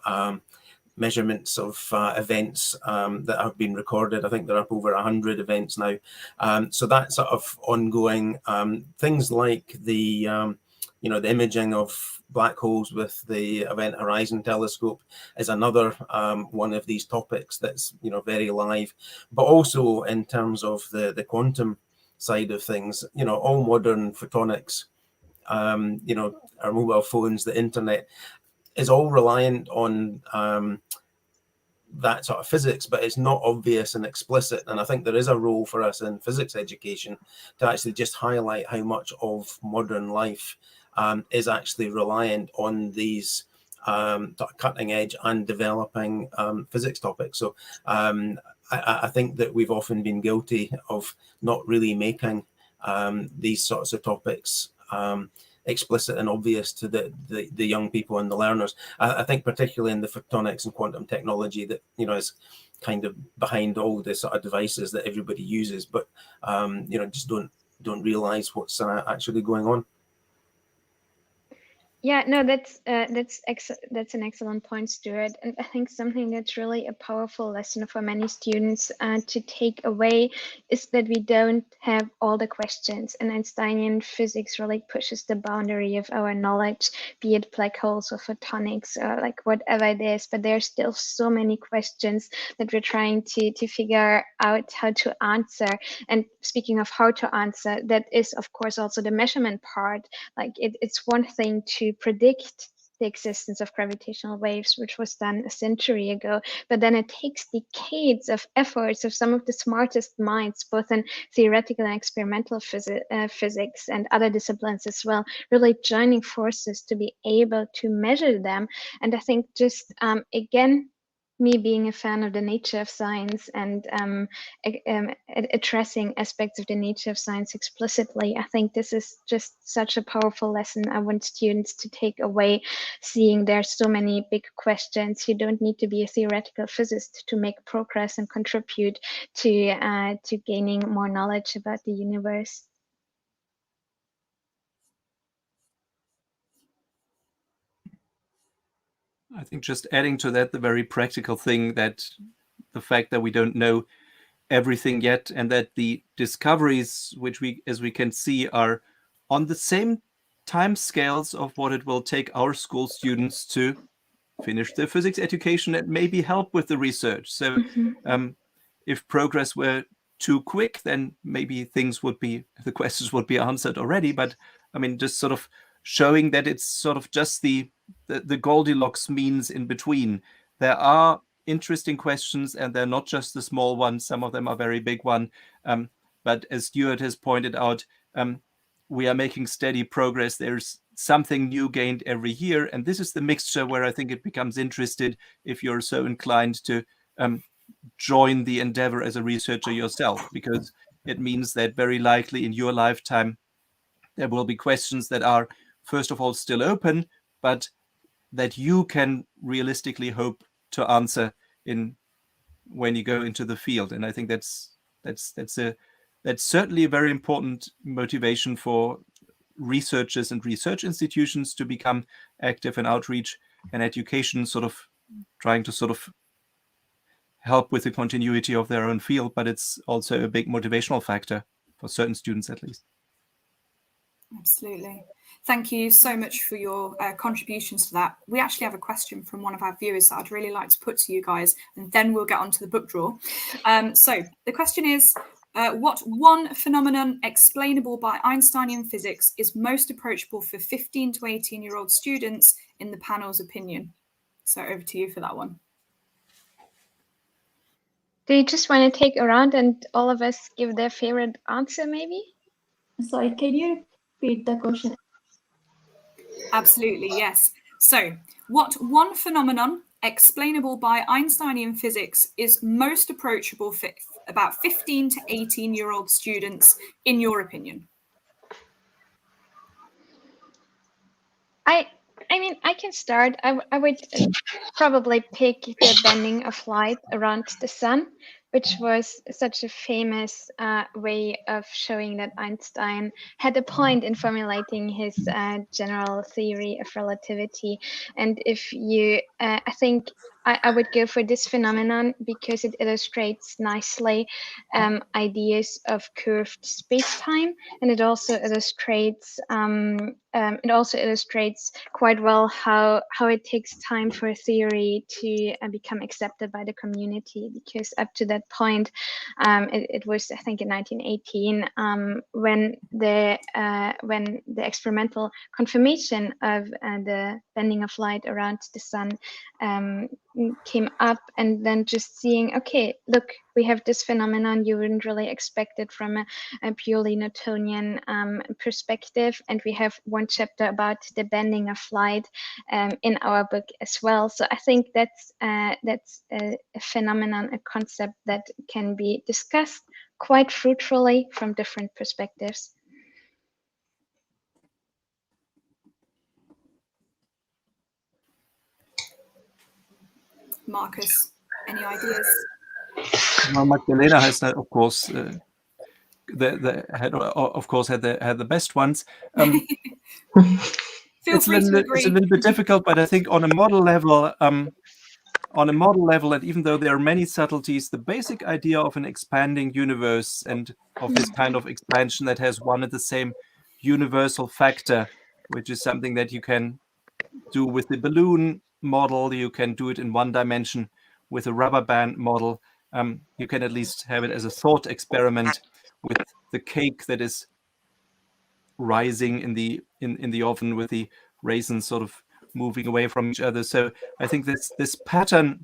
measurements of events that have been recorded. I think they're up over 100 events now. So that sort of ongoing things like the the imaging of black holes with the Event Horizon Telescope is another one of these topics that's very live. But also in terms of the quantum side of things, all modern photonics, our mobile phones, the internet, is all reliant on that sort of physics, but it's not obvious and explicit. And I think there is a role for us in physics education to actually just highlight how much of modern life is actually reliant on these cutting edge and developing physics topics. So I think that we've often been guilty of not really making these sorts of topics explicit and obvious to the young people and the learners. I think particularly in the photonics and quantum technology that is kind of behind all the sort of devices that everybody uses, but just don't realize what's actually going on. Yeah, no, that's an excellent point, Stuart. And I think something that's really a powerful lesson for many students to take away is that we don't have all the questions. And Einsteinian physics really pushes the boundary of our knowledge, be it black holes or photonics or like whatever it is. But there's still so many questions that we're trying to figure out how to answer. And speaking of how to answer, that is, of course, also the measurement part. Like it's one thing to predict the existence of gravitational waves, which was done a century ago, but then it takes decades of efforts of some of the smartest minds, both in theoretical and experimental physics and other disciplines as well, really joining forces to be able to measure them. And I think just again, me being a fan of the nature of science and addressing aspects of the nature of science explicitly, I think this is just such a powerful lesson I want students to take away, seeing there's so many big questions. You don't need to be a theoretical physicist to make progress and contribute to gaining more knowledge about the universe. I think just adding to that, the very practical thing that the fact that we don't know everything yet, and that the discoveries, which we, as we can see, are on the same time scales of what it will take our school students to finish their physics education and maybe help with the research. So if progress were too quick, then maybe the questions would be answered already. But I mean, just sort of showing that it's sort of just the Goldilocks means in between. There are interesting questions, and they're not just the small ones. Some of them are very big ones. But as Stuart has pointed out, we are making steady progress. There's something new gained every year. And this is the mixture where I think it becomes interested if you're so inclined to join the endeavor as a researcher yourself, because it means that very likely in your lifetime, there will be questions that are, first of all, still open, but that you can realistically hope to answer when you go into the field. And I think that's certainly a very important motivation for researchers and research institutions to become active in outreach and education, sort of trying to sort of help with the continuity of their own field, but it's also a big motivational factor for certain students at least. Absolutely. Thank you so much for your contributions to that. We actually have a question from one of our viewers that I'd really like to put to you guys, and then we'll get on to the book draw. So the question is, what one phenomenon explainable by Einsteinian physics is most approachable for 15 to 18-year-old students in the panel's opinion? So over to you for that one. Do you just want to take a round and all of us give their favorite answer, maybe? Sorry, can you repeat the question? Absolutely, yes. So, what one phenomenon explainable by Einsteinian physics is most approachable for about 15 to 18-year-old students, in your opinion? I mean, I can start. I would probably pick the bending of light around the sun, which was such a famous way of showing that Einstein had a point in formulating his general theory of relativity. And if you, I think I would go for this phenomenon because it illustrates nicely ideas of curved space-time, and it also illustrates quite well how it takes time for a theory to become accepted by the community. Because up to that point, it was, I think, in 1918 when the experimental confirmation of the bending of light around the sun came up, and then just seeing, okay, look, we have this phenomenon. You wouldn't really expect it from a purely Newtonian perspective, and we have one chapter about the bending of light in our book as well. So I think that's a phenomenon, a concept that can be discussed quite fruitfully from different perspectives. Markus, any ideas? Well, Magdalena has, of course, had the best ones. Feel free to agree. It's a little bit difficult, but I think on a model level, and even though there are many subtleties, the basic idea of an expanding universe and of this kind of expansion that has one and the same universal factor, which is something that you can do with the balloon model, you can do it in one dimension with a rubber band model. You can at least have it as a thought experiment with the cake that is rising in the oven with the raisins sort of moving away from each other. So I think this pattern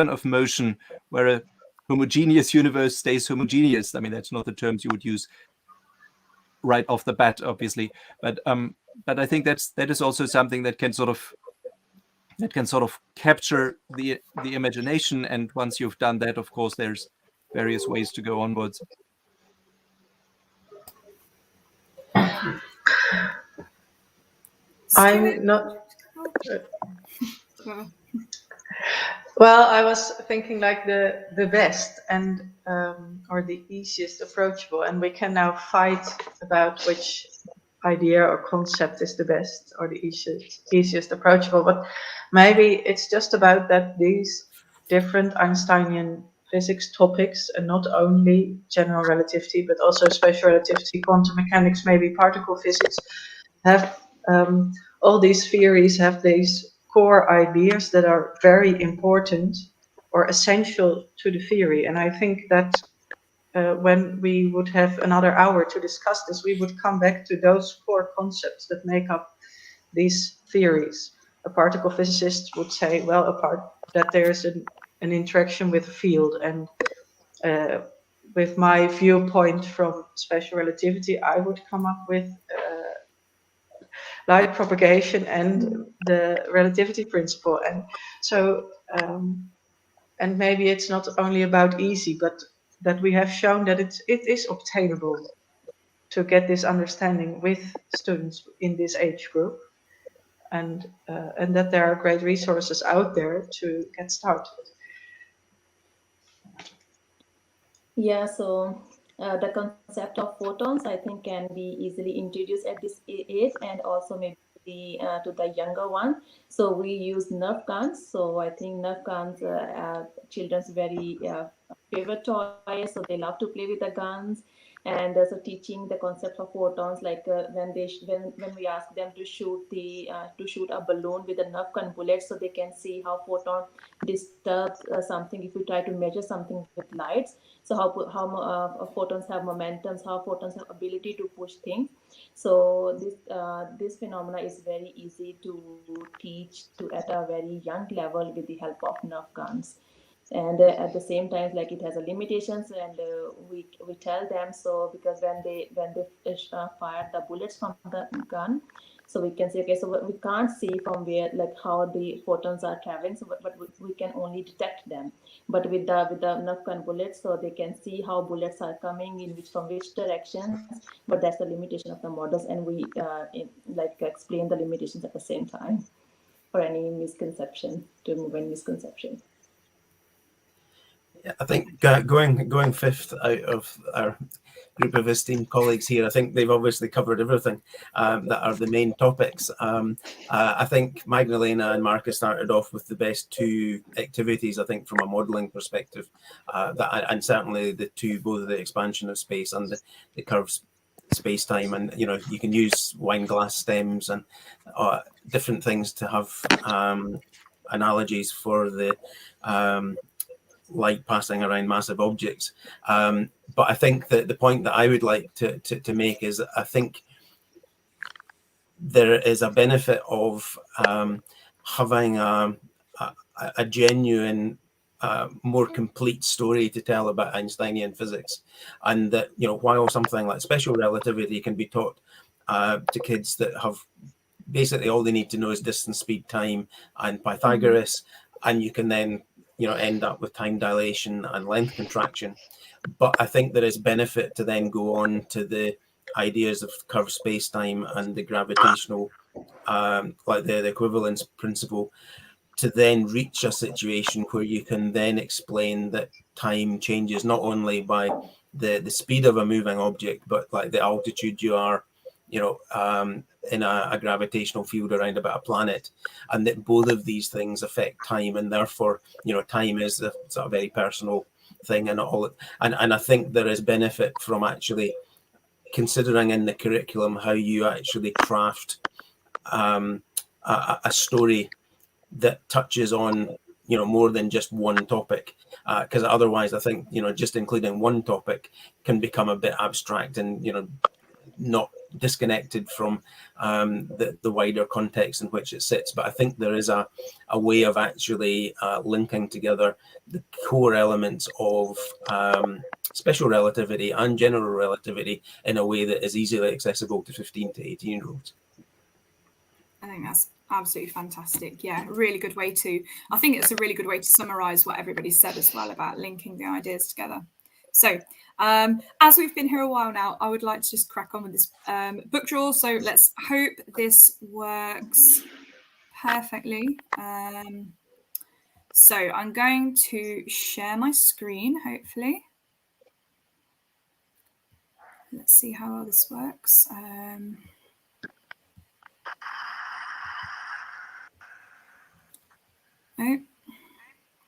of motion where a homogeneous universe stays homogeneous. I mean, that's not the terms you would use right off the bat, obviously, but I think that is also something that can sort of capture the imagination. And once you've done that, of course, there's various ways to go onwards. I'm not. Well, I was thinking like the best and or the easiest approachable, and we can now fight about which idea or concept is the best or the easiest approachable. But maybe it's just about that these different Einsteinian physics topics, and not only general relativity, but also special relativity, quantum mechanics, maybe particle physics, have all these theories have these core ideas that are very important or essential to the theory. And I think that when we would have another hour to discuss this, we would come back to those core concepts that make up these theories. A particle physicist would say, well, that there's an interaction with a field, and with my viewpoint from special relativity, I would come up with light propagation and the relativity principle. And so, and maybe it's not only about easy, but that we have shown that it is obtainable to get this understanding with students in this age group, and that there are great resources out there to get started. Yeah, so the concept of photons, I think, can be easily introduced at this age, and also maybe to the younger one. So we use Nerf guns. So I think Nerf guns are children's very favorite toy. So they love to play with the guns. And so teaching the concept of photons, like when we ask them to shoot a balloon with a Nerf gun bullet, so they can see how photon disturbs something if we try to measure something with lights. So how photons have momentums, how photons have ability to push things. So this phenomena is very easy to teach at a very young level with the help of Nerf guns. And at the same time, like, it has a limitations, and we tell them, so because when they fire the bullets from the gun, so we can say, okay, so we can't see from where, like, how the photons are traveling, so but we can only detect them. But with the Nerf gun bullets, so they can see how bullets are coming from which directions. But that's the limitation of the models, and we explain the limitations at the same time for any misconception, to remove any misconception. I think going fifth out of our group of esteemed colleagues here, I think they've obviously covered everything that are the main topics. I think Magdalena and Markus started off with the best two activities, I think, from a modelling perspective, and certainly the two, both the expansion of space and the curved space-time. And, you know, you can use wine glass stems and different things to have analogies for the light passing around massive objects. But I think that the point that I would like to make is, I think there is a benefit of having a genuine, more complete story to tell about Einsteinian physics. And that, you know, while something like special relativity can be taught to kids that have basically all they need to know is distance, speed, time, and Pythagoras, and you can then, you know, end up with time dilation and length contraction. But I think there is benefit to then go on to the ideas of curved space-time and the gravitational, like the equivalence principle, to then reach a situation where you can then explain that time changes not only by the speed of a moving object, but like the altitude you are, you know, in a gravitational field around about a planet, and that both of these things affect time, and therefore, you know, time is a sort of very personal thing, and all. And I think there is benefit from actually considering in the curriculum how you actually craft a story that touches on, you know, more than just one topic, because otherwise I think, you know, just including one topic can become a bit abstract and, you know, not disconnected from the wider context in which it sits. But I think there is a way of actually linking together the core elements of special relativity and general relativity in a way that is easily accessible to 15 to 18-year-olds. I think that's absolutely fantastic. Yeah, really good way to, I think it's a really good way to summarize what everybody said as well about linking the ideas together. So as we've been here a while now, I would like to just crack on with this book draw. So let's hope this works perfectly. So I'm going to share my screen, hopefully. Let's see how well this works. Oh,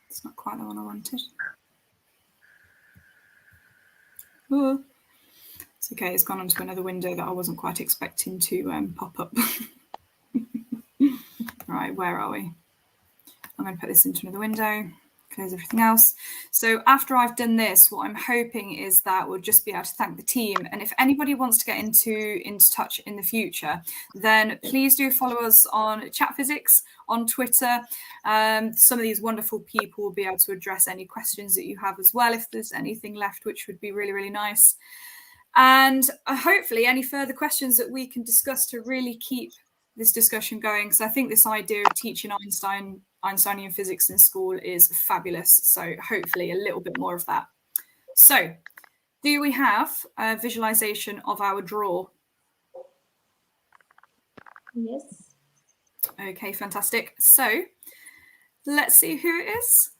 it's not quite the one I wanted. Oh, it's okay. It's gone onto another window that I wasn't quite expecting to pop up. Right, where are we? I'm going to put this into another window, close everything else. So after I've done this, what I'm hoping is that we'll just be able to thank the team. And if anybody wants to get into touch in the future, then please do follow us on Chat Physics on Twitter. Some of these wonderful people will be able to address any questions that you have as well, if there's anything left, which would be really, really nice. And hopefully any further questions that we can discuss to really keep this discussion going, because I think this idea of teaching Einsteinian physics in school is fabulous. So hopefully a little bit more of that. So do we have a visualization of our draw? Yes. Okay, fantastic. So let's see who it is.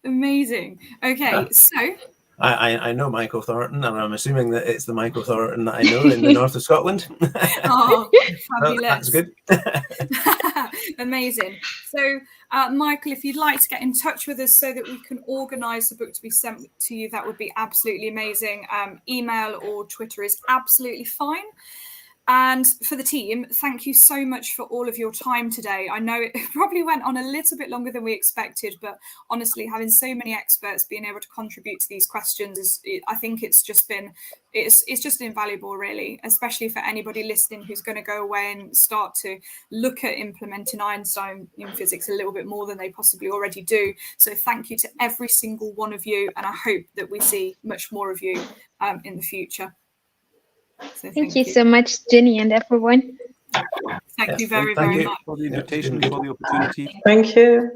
Amazing. Okay, so I know Michael Thornton, and I'm assuming that it's the Michael Thornton that I know in the north of Scotland. Oh, fabulous. That's good. Amazing. So, Michael, if you'd like to get in touch with us so that we can organise the book to be sent to you, that would be absolutely amazing. Email or Twitter is absolutely fine. And for the team, thank you so much for all of your time today. I know it probably went on a little bit longer than we expected, but honestly, having so many experts being able to contribute to these questions I think it's just invaluable, really, especially for anybody listening who's going to go away and start to look at implementing Einsteinian physics a little bit more than they possibly already do. So thank you to every single one of you, and I hope that we see much more of you in the future. So thank you so much, Jinny, and everyone. Thank you Yes, very, thank very you. much. For the Yeah, it's invitation, been for the opportunity. Thank you.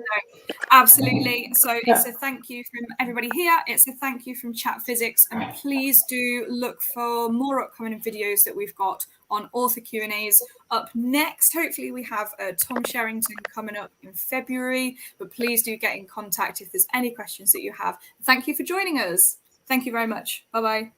Absolutely. So Yeah. it's a thank you from everybody here. It's a thank you from Chat Physics, and please do look for more upcoming videos that we've got on author Q&As. Up next, hopefully we have Tom Sherrington coming up in February, but please do get in contact if there's any questions that you have. Thank you for joining us. Thank you very much. Bye-bye.